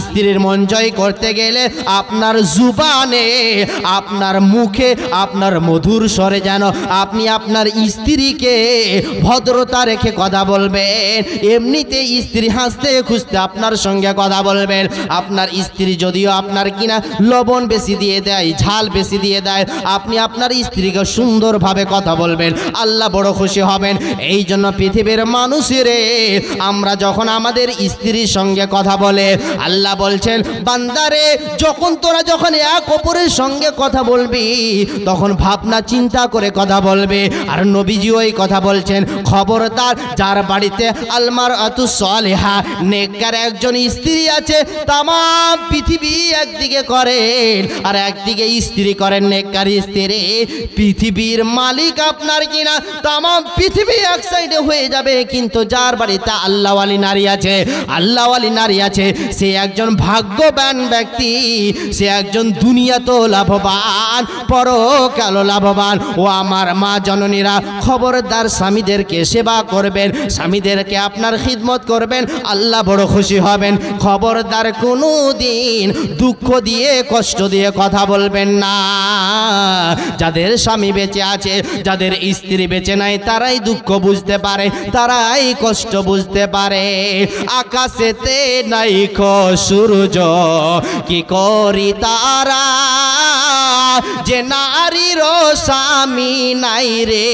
স্ত্রীর মন জয় করতে গেলে আপনার জুবানে, আপনার মুখে, আপনার মধুর স্বরে যেন আপনি আপনার স্ত্রীকে ভদ্রতা রেখে কথা বলবেন। এমনিতে স্ত্রী হাসতে খুঁজতে আপনার সঙ্গে কথা বলবেন। আপনার স্ত্রী যদিও আপনার কিনা লবণ বেশি দিয়ে দেয়, ঝাল বেশি দিয়ে দেয়, আপনি আপনার স্ত্রীকে সুন্দরভাবে কথা বলবেন, আল্লাহ বড় খুশি হবেন। এই জন্য পৃথিবীর মানুষেরে আমরা যখন আমাদের স্ত্রীর সঙ্গে কথা বলে, আল্লাহ বলছেন বান্দারে তোরা যখন এক অপরের সঙ্গে কথা বলবি তখন ভাবনা চিন্তা করে কথা বলবে। আর নবীজি ওই কথা বলছেন খবরদার যার বাড়িতে আলমারাতুস সালিহা নেককার একজন স্ত্রী আছে, তাম পৃথিবী একদিকে করেন আর একদিকে স্ত্রী করেন নেককার স্ত্রী, পৃথিবীর মালিক আপনার কিনা তাম পৃথিবী এক সাইডে হয়ে যাবে। কিন্তু যার বাড়িতে আল্লাহওয়ালি নারী আছে, আল্লাহওয়ালি নারী আছে, সে একজন ভাগ্যবান ব্যক্তি, সে একজন দুনিয়াতেও লাভবান পরকালও লাভবান। ও আমার মা জননীরা, খবরদার স্বামীদেরকে সেবা করবেন, স্বামীদেরকে আপনার খিদমত করবেন, আল্লাহ বড় খুশি হবেন। খবরদার কোনো দিন দুঃখ দিয়ে কষ্ট দিয়ে কথা বলবেন না। যাদের স্বামী বেঁচে আছে, যাদের স্ত্রী বেঁচে নাই, তারাই দুঃখ বুঝতে পারে, তারাই কষ্ট বুঝতে পারে। আকাশেতে নাই সূর্য কি করি তারা, যে নারীর স্বামী নাই রে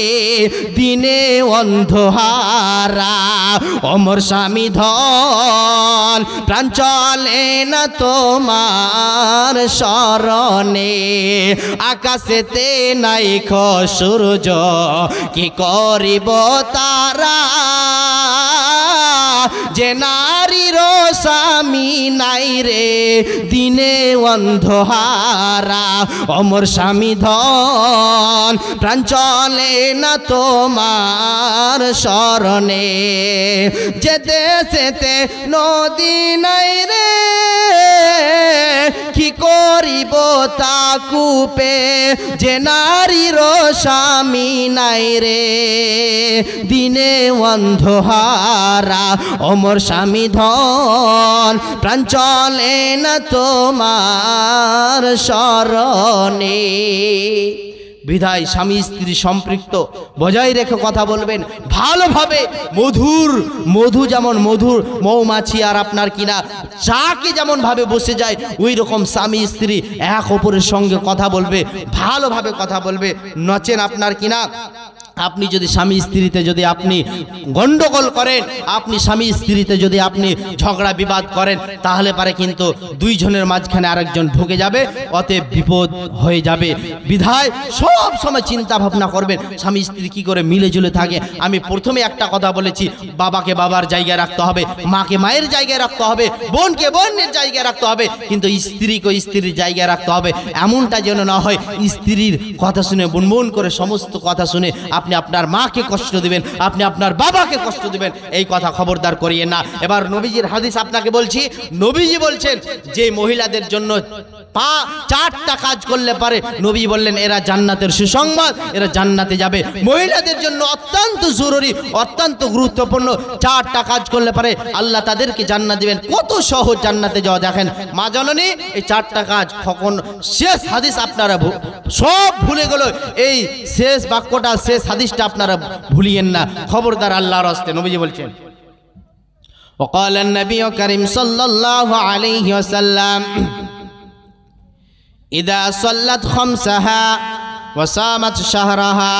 দিনে অন্ধহারা। অমর স্বামী ধন প্রাণ চলে না তোমার শরণে, আকাশেতে নাই সূর্য কি করিব তারা, যে নারীর স্বামী নাই রে দিনে অন্ধহারা। অমর স্বামী ধন প্রাণ চলে না তোমার শরণে, যে দেশেতে নদী নাই রে কি করিব তা কূপে, যে নারীর স্বামী নাই রে দিনে অন্ধহারা। অমর স্বামী ধন প্রাণ চলে না তোমার শরণে। বিধায় স্বামী স্ত্রী সম্পৃক্ত বজায় রেখে কথা বলবেন ভালোভাবে। মধু যেমন মধুর মৌমাছি আর আপনার কিনা চাকে যেমন ভাবে বসে যায়, ওই রকম স্বামী স্ত্রী এক অপরের সঙ্গে কথা বলবে, ভালোভাবে কথা বলবে। নচেন আপনার কিনা আপনি যদি স্বামী স্ত্রীতে যদি আপনি গন্ডগোল করেন, আপনি স্বামী স্ত্রীতে যদি আপনি ঝগড়া বিবাদ করেন, তাহলে পারে কিন্তু দুইজনের মাঝখানে আরেকজন ঢুকে যাবে, অতএব বিপদ হয়ে যাবে। বিধায় সব সময় চিন্তা ভাবনা করবেন স্বামী স্ত্রী কি করে মিলে ঝুলে থাকে। আমি প্রথমে একটা কথা বলেছি, বাবাকে বাবার জায়গায় রাখতে হবে, মাকে মায়ের জায়গায় রাখতে হবে, বোনকে বোনের জায়গায় রাখতে হবে, কিন্তু স্ত্রীকে স্ত্রীর জায়গায় রাখতে হবে। এমনটা যেন না হয় স্ত্রীর কথা শুনে বুনবুন করে সমস্ত কথা শুনে আপনি আপনার মাকে কষ্ট দিবেন, আপনি আপনার বাবাকে কষ্ট দিবেন, এই কথা খবরদার করিয়ে না। এবার নবীজির হাদিস আপনাকে বলছি। নবীজি বলছেন যে মহিলাদের জন্য 4টা কাজ করলে পারে, নবী বললেন এরা জান্নাতের সুসংবাদ, এরা জান্নাতে যাবে। মহিলাদের জন্য অত্যন্ত জরুরি, অত্যন্ত গুরুত্বপূর্ণ 4টা কাজ করলে পারে আল্লাহ তাদেরকে জান্নাত দিবেন। কত সহজ জান্নাতে যাওয়া। দেখেন মা জননী, এই 4টা কাজ কখন শেষ হাদিস আপনারা সব ভুলে গেল, এই শেষ বাক্যটা শেষ হাদিসটা আপনারা ভুলিয়েন না, খবরদার আল্লাহর হস্তে। নবীজি বলছেন وقال النبي الكريم صلى الله عليه وسلم إذا صلت خمسها وصامت شهرها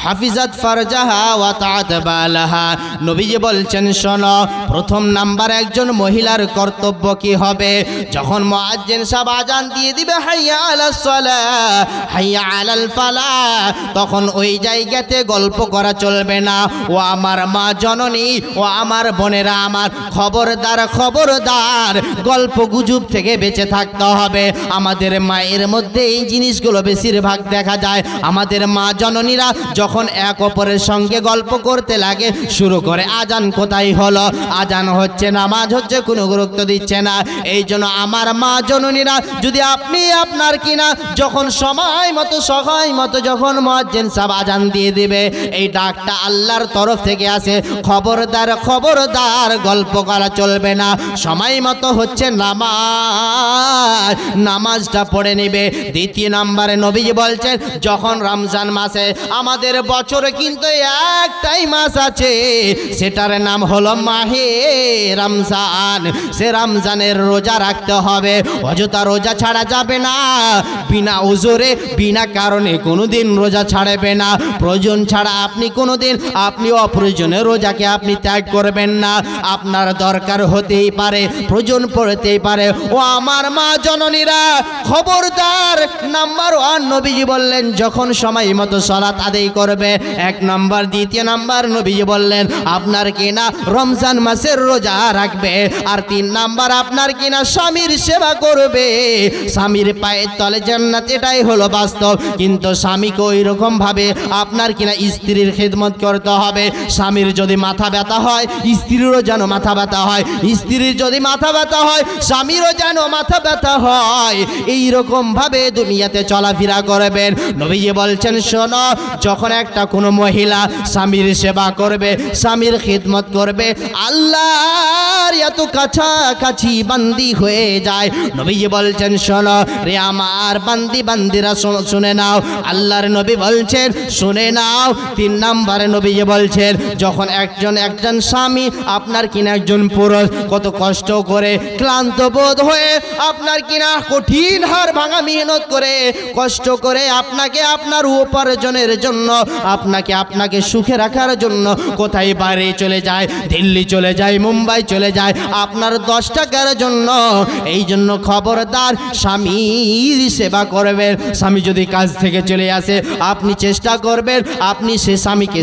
হাফিজাত ফারজাহা ওয়া তাআত বালাহা। নবীজি বলছেন শোনো, প্রথম নাম্বার একজন মহিলার কর্তব্য কি হবে? যখন মুয়াজ্জিন সাহেব আজান দিয়ে দিবে হাইয়া আলাস সালাহ হাইয়া আলাল ফালাহ, তখন ওই জায়গাতে গল্প করা চলবে না। ও আমার মা জননী, ও আমার বোনেরা আমার, খবরদার খবরদার, গল্প গুজব থেকে বেঁচে থাকতে হবে। আমাদের মায়ের মধ্যে এই জিনিসগুলো বেশিরভাগ দেখা যায়। আমাদের মা জননীরা যখন এক অপরের সঙ্গে গল্প করতে লাগে, শুরু করে আজান কোথায় হলো, আজান হচ্ছে, নামাজ হচ্ছে, কোনো গুরুত্ব দিচ্ছে না। এই জন্য আমার মা জননীরা, যদি আপনি আপনার কিনা যখন সময় মতো যখন মুয়াজ্জিন সাহেব আজান দিয়ে দিবে, এই ডাকটা আল্লাহর তরফ থেকে আসে, খবরদার খবরদার গল্প করা চলবে না। সময় মতো হচ্ছে নামাজ, নামাজটা পড়ে নেবে। দ্বিতীয় নম্বরে নবীজি বলছেন, যখন রমজান মাসে, আমাদের বছরে কিন্তু একটাই মাস আছে, সেটার নাম হলো মাহে রমজান। সে রমজানের রোজা রাখতে হবে, অযথা রোজা ছাড়া যাবে না। বিনা উজরে বিনা কারণে কোনোদিন রোজা ছাড়বে না। প্রয়োজন ছাড়া আপনি কোনোদিন আপনি অপ্রয়োজনে রোজাকে আপনি ত্যাগ করবেন না। আপনার দরকার হতেই পারে, প্রয়োজন পড়তেই পারে। ও আমার মা জননীরা, খবরদার। নাম্বার ওয়ান, নবীজি বললেন যখন সময় মতো সালাত আদায় করবে, এক নাম্বার। দ্বিতীয় নাম্বার, নবীজি বললেন আপনার কিনা রমজান মাসের রোজা রাখবে। আর তিন নাম্বার, আপনার কিনা স্বামীর সেবা করবে। স্বামীর পায়ের তলে জান্নাত, এটাই হলো বাস্তব। কিন্তু স্বামীকে ওই রকম ভাবে আপনার কিনা স্ত্রীর খিদমত করতে হবে। স্বামীর যদি মাথা ব্যথা হয়, স্ত্রীরও যেন মাথা ব্যথা হয়। স্ত্রীর যদি মাথা ব্যথা হয়, স্বামীরও যেন মাথা ব্যথা হয়। এই রকম ভাবে দুনিয়াতে চলাফেরা করবেন। নবীজি বলছেন শোনো, যখন একটা কোনো মহিলা স্বামীর সেবা করবে, স্বামীর খিদমত করবে, আল্লাহর এত কাছাকাছি বান্দি হয়ে যায়। নবীজি বলছেন শোনো রে আমার বান্দি বান্দিরা, শুনে নাও, আল্লাহর নবী বলছেন শুনে নাও। তিন নম্বরে নবীজি বলছেন, যখন একজন স্বামী আপনার কিনা একজন পুরুষ কত কষ্ট করে, ক্লান্ত বোধ হয়ে, আপনার কিনা কঠিন হার ভাঙা মেহনত করে, কষ্ট করে আপনাকে আপনার উপার্জনের জন্য, আপনাকে সুখে রাখার জন্য কোথায় বাইরে চলে যায়, দিল্লি চলে যায়, মুম্বাই চলে যায়, আপনার 10 টাকার জন্য। এই জন্য খবরদার, স্বামীর সেবা করবেন। স্বামী যদি কাজ থেকে চলে আসে, আপনি চেষ্টা করবেন, আপনি সে স্বামীকে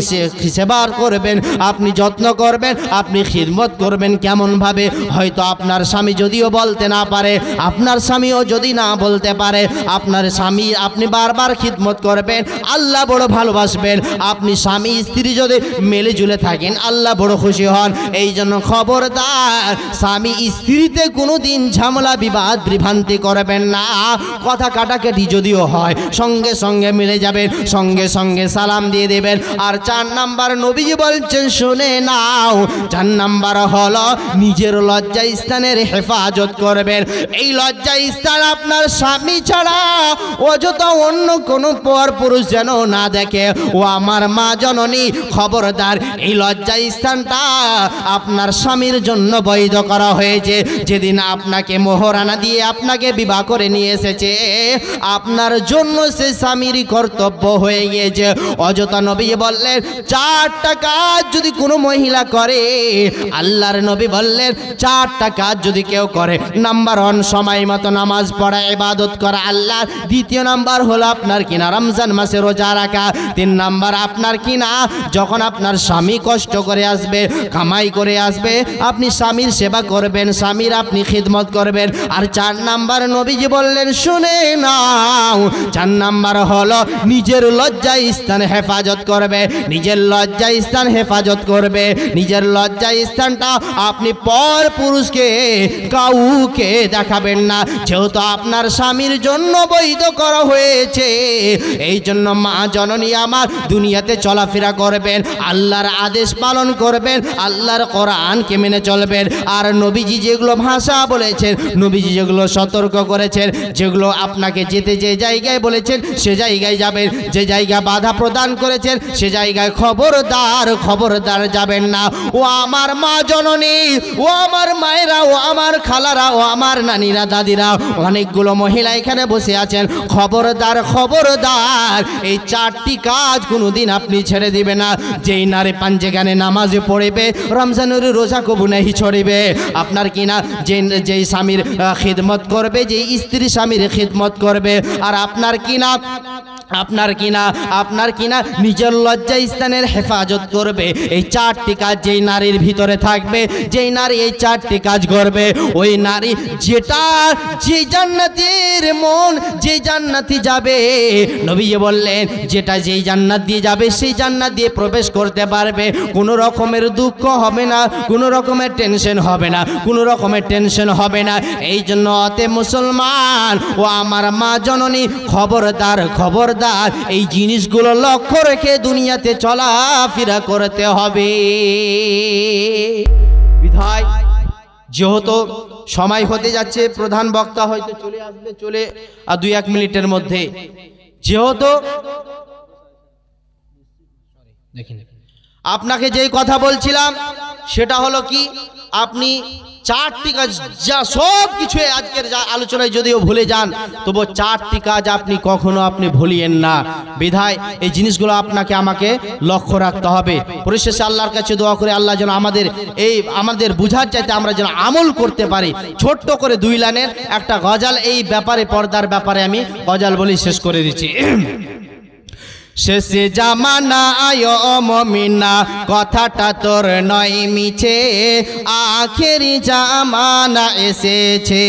সেবা করবেন, আপনি যত্ন করবেন, আপনি খিদমত করবেন। কেমন ভাবে? হয়তো আপনার স্বামী যদিও বলতে না পারে, আপনার স্বামীও যদি না বলতে পারে, আপনার স্বামী আপনি বারবার খিদমত করবেন, আল্লাহ বড় ভালোবাসবেন। আপনি স্বামী স্ত্রী যদি মেলে জুলে থাকেন, আল্লাহ বড় খুশি হন। এই জন্য খবরদার, স্বামী স্ত্রীতে কোনোদিন ঝামেলা বিবাদ বিভ্রান্তি করবেন না। কথা কাটাকাটি যদিও হয়, সঙ্গে সঙ্গে মিলে যাবেন, সঙ্গে সঙ্গে সালাম দিয়ে দেবেন। আর 4 নাম্বার, নবীজি বলছেন শুনে নাও, 4 নাম্বার হলো নিজের লজ্জা স্থানের হেফাজত করবেন। এই লজ্জা স্থান আপনার স্বামী ছাড়া অযথা অন্য কোনো পর পুরুষ যেন না দেখে। ও আমার মা জননী, খবরদার, এই লজ্জা স্থানটা আপনার স্বামীর জন্য বৈধ করা হয়েছে। যেদিন আপনাকে মোহরানা দিয়ে আপনাকে বিবাহ করে নিয়ে এসেছে, আপনার জন্য সে স্বামীরই কর্তব্য হয়ে গিয়েছে। অযথা নবী বললেন 4টা কাজ যদি কোনো মহিলা করে, আল্লাহর নবী বললেন 4টা কাজ যদি কেউ করে, নাম্বার 1 সময় মতো নামাজ পড়া, ইবাদত করা আল্লাহ। দ্বিতীয় নাম্বার হলো আপনার কিনা রমজান মাসে রোজা রাখা। 3 নাম্বার আপনার কিনা যখন আপনার স্বামী কষ্ট করে আসবে, কামাই করে আসবে, আপনি স্বামীর সেবা করবেন, স্বামীর আপনি খিদমত করবেন। আর 4 নাম্বার নবীজি বললেন শুনে নাও, 4 নাম্বার হলো নিজের লজ্জা স্থান হেফাজত করবে। নিজের লজ্জা স্থান হেফাজত করবে। নিজের লজ্জা স্থানটা আপনি পর পুরুষকে কাউকে দেখাবেন না, যেহেতু আপনার স্বামীর জন্য বৈধ করা হয়েছে। এই জন্য মা জননী আমার, দুনিয়াতে চলাফেরা করবেন, আল্লাহর আদেশ পালন করবেন, আল্লাহর কোরআনকে মেনে চলবেন। আর নবীজি যেগুলো ভাষা বলেছেন, নবীজি যেগুলো সতর্ক করেছেন, যেগুলো আপনাকে যেতে যে জায়গায় বলেছেন সে জায়গায় যাবেন, যে জায়গায় বাধা প্রদান করেছেন সে জায়গায় খবরদার খবরদার যাবেন না। ও আমার মা জননী, ও আমার মায়েরা, ও আমার খালারা, ও আমার নানিরা, দাদিরা, অনেকগুলো মহিলা এখানে বসে আছেন, খবরদার খবরদার, এই 4টি কাজ কোনোদিন আপনি ছেড়ে দিবে না। যেই নারী পাঞ্জেগানে নামাজে পড়বে, রমজানের রোজা কবু নাহি ছড়িবে, আপনার কিনা যেই স্বামীর খিদমত করবে, যেই স্ত্রী স্বামীর খিদমত করবে, আর আপনার কিনা নিজের লজ্জা স্থানের হেফাজত করবে, এই চারটি কাজ যেই নারীর ভিতরে থাকবে, যেই নারী এই চারটি কাজ করবে, ওই নারী যে জান্নাতের মন, যে জান্নাতি যাবে, নবী বললেন যেটা যেই জান্নাত দিয়ে যাবে সেই জান্নাত দিয়ে প্রবেশ করতে পারবে, কোনো রকমের দুঃখ হবে না, কোনো রকমের টেনশন হবে না, কোনো রকমের টেনশন হবে না। এই জন্য অতে মুসলমান ও আমার মা জননী, খবরদার এই জিনিসগুলো লক্ষ্য রেখে দুনিয়াতে চলাফেরা করতে হবে। বিধায় যেহেতু সময় হতে যাচ্ছে, প্রধান বক্তা হয়তো চলে আসবে, চলে আর 2-1 মিনিটের মধ্যে, যেহেতু দেখেন আপনাকে যেই কথা বলছিলাম সেটা হলো কি, আপনি চারটি কাজ, যা সব কিছু আজকের যা আলোচনায় যদিও ভুলে যান, তবু চারটি কাজ আপনি কখনো ভুলিয়েন না। বিধায় এই জিনিসগুলো আপনাকে আমাকে লক্ষ্য রাখতে হবে। পরিশেষে আল্লাহর কাছে দোয়া করে আল্লাহ যেন আমাদের বুঝার চাইতে আমরা যেন আমল করতে পারি। ছোট্ট করে 2 লাইনের একটা গজাল এই ব্যাপারে, পর্দার ব্যাপারে আমি গজাল বলি শেষ করে দিচ্ছি। শেষে জামানায় মুমিনা কথাটা তোর নয় মিছে, আখেরি জামানা এসেছে।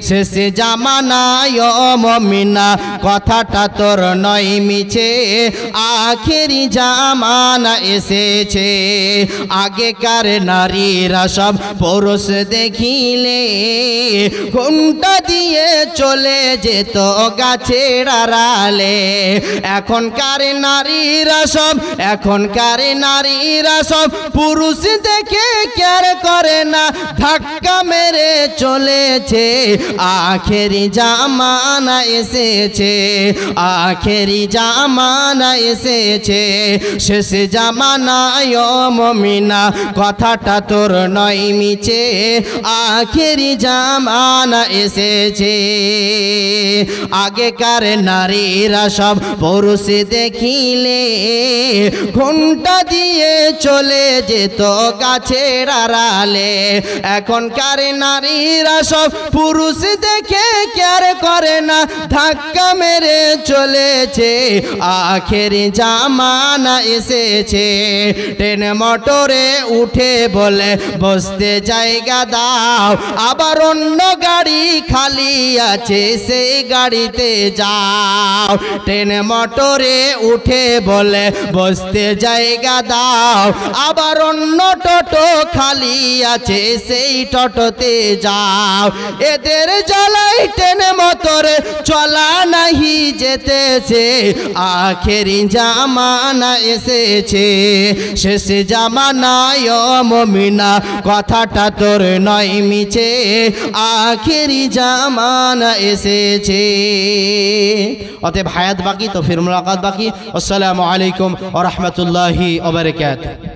শেষে জামানায় মুমিনা কথাটা তোর নয় মিছে, আখেরি জামানা এসেছে। আগেকার নারীরা সব পুরুষ দেখিলে ঘুমটা দিয়ে চলে যেত গাছের আড়ালে। এখনকার নারীরা সব পুরুষ দেখে কেয়ার করে না, ধাক্কা মেরে চলেছে। আখেরি জামানা এসেছে, আখেরি জামানা এসেছে। শেষ জামানায় মুমিনা কথাটা তোর নয় মিছে, আখেরি জামানা এসেছে। আগেকার নারীরা সব পুরুষ দেখিলে ঘন্টা দিয়ে চলে যেত গাছের আড়ালে। এখনকার নারীরা সব পুরুষ দেখে কেয়ার করে না, ধাক্কা মেরে চলেছে। আখেরি জামানা এসেছে। ট্রেন মোটরে উঠে বলে বসতে জায়গা দাও, আবার অন্য গাড়ি খালি আছে সেই গাড়িতে যাও। ট্রেন মোটরে উঠে বলে বসতে জায়গা দাও, আবার অন্য টোটো খালি আছে সেই টোটোতে যাও। এদের জ্বালাই ট্রেন মোটরে চলা নাহি যেতেছে, আখেরি জামানা এসেছে। শেষ জামানায় মুমিনা কথাটা তোর নয় মিছে, আখেরি জামানা এসেছে। অতএব হায়াত বাকি তো ফির মুলাকাত বাকি। আসসালামু আলাইকুম ওয়া রাহমাতুল্লাহি ওয়া বারাকাতুহু।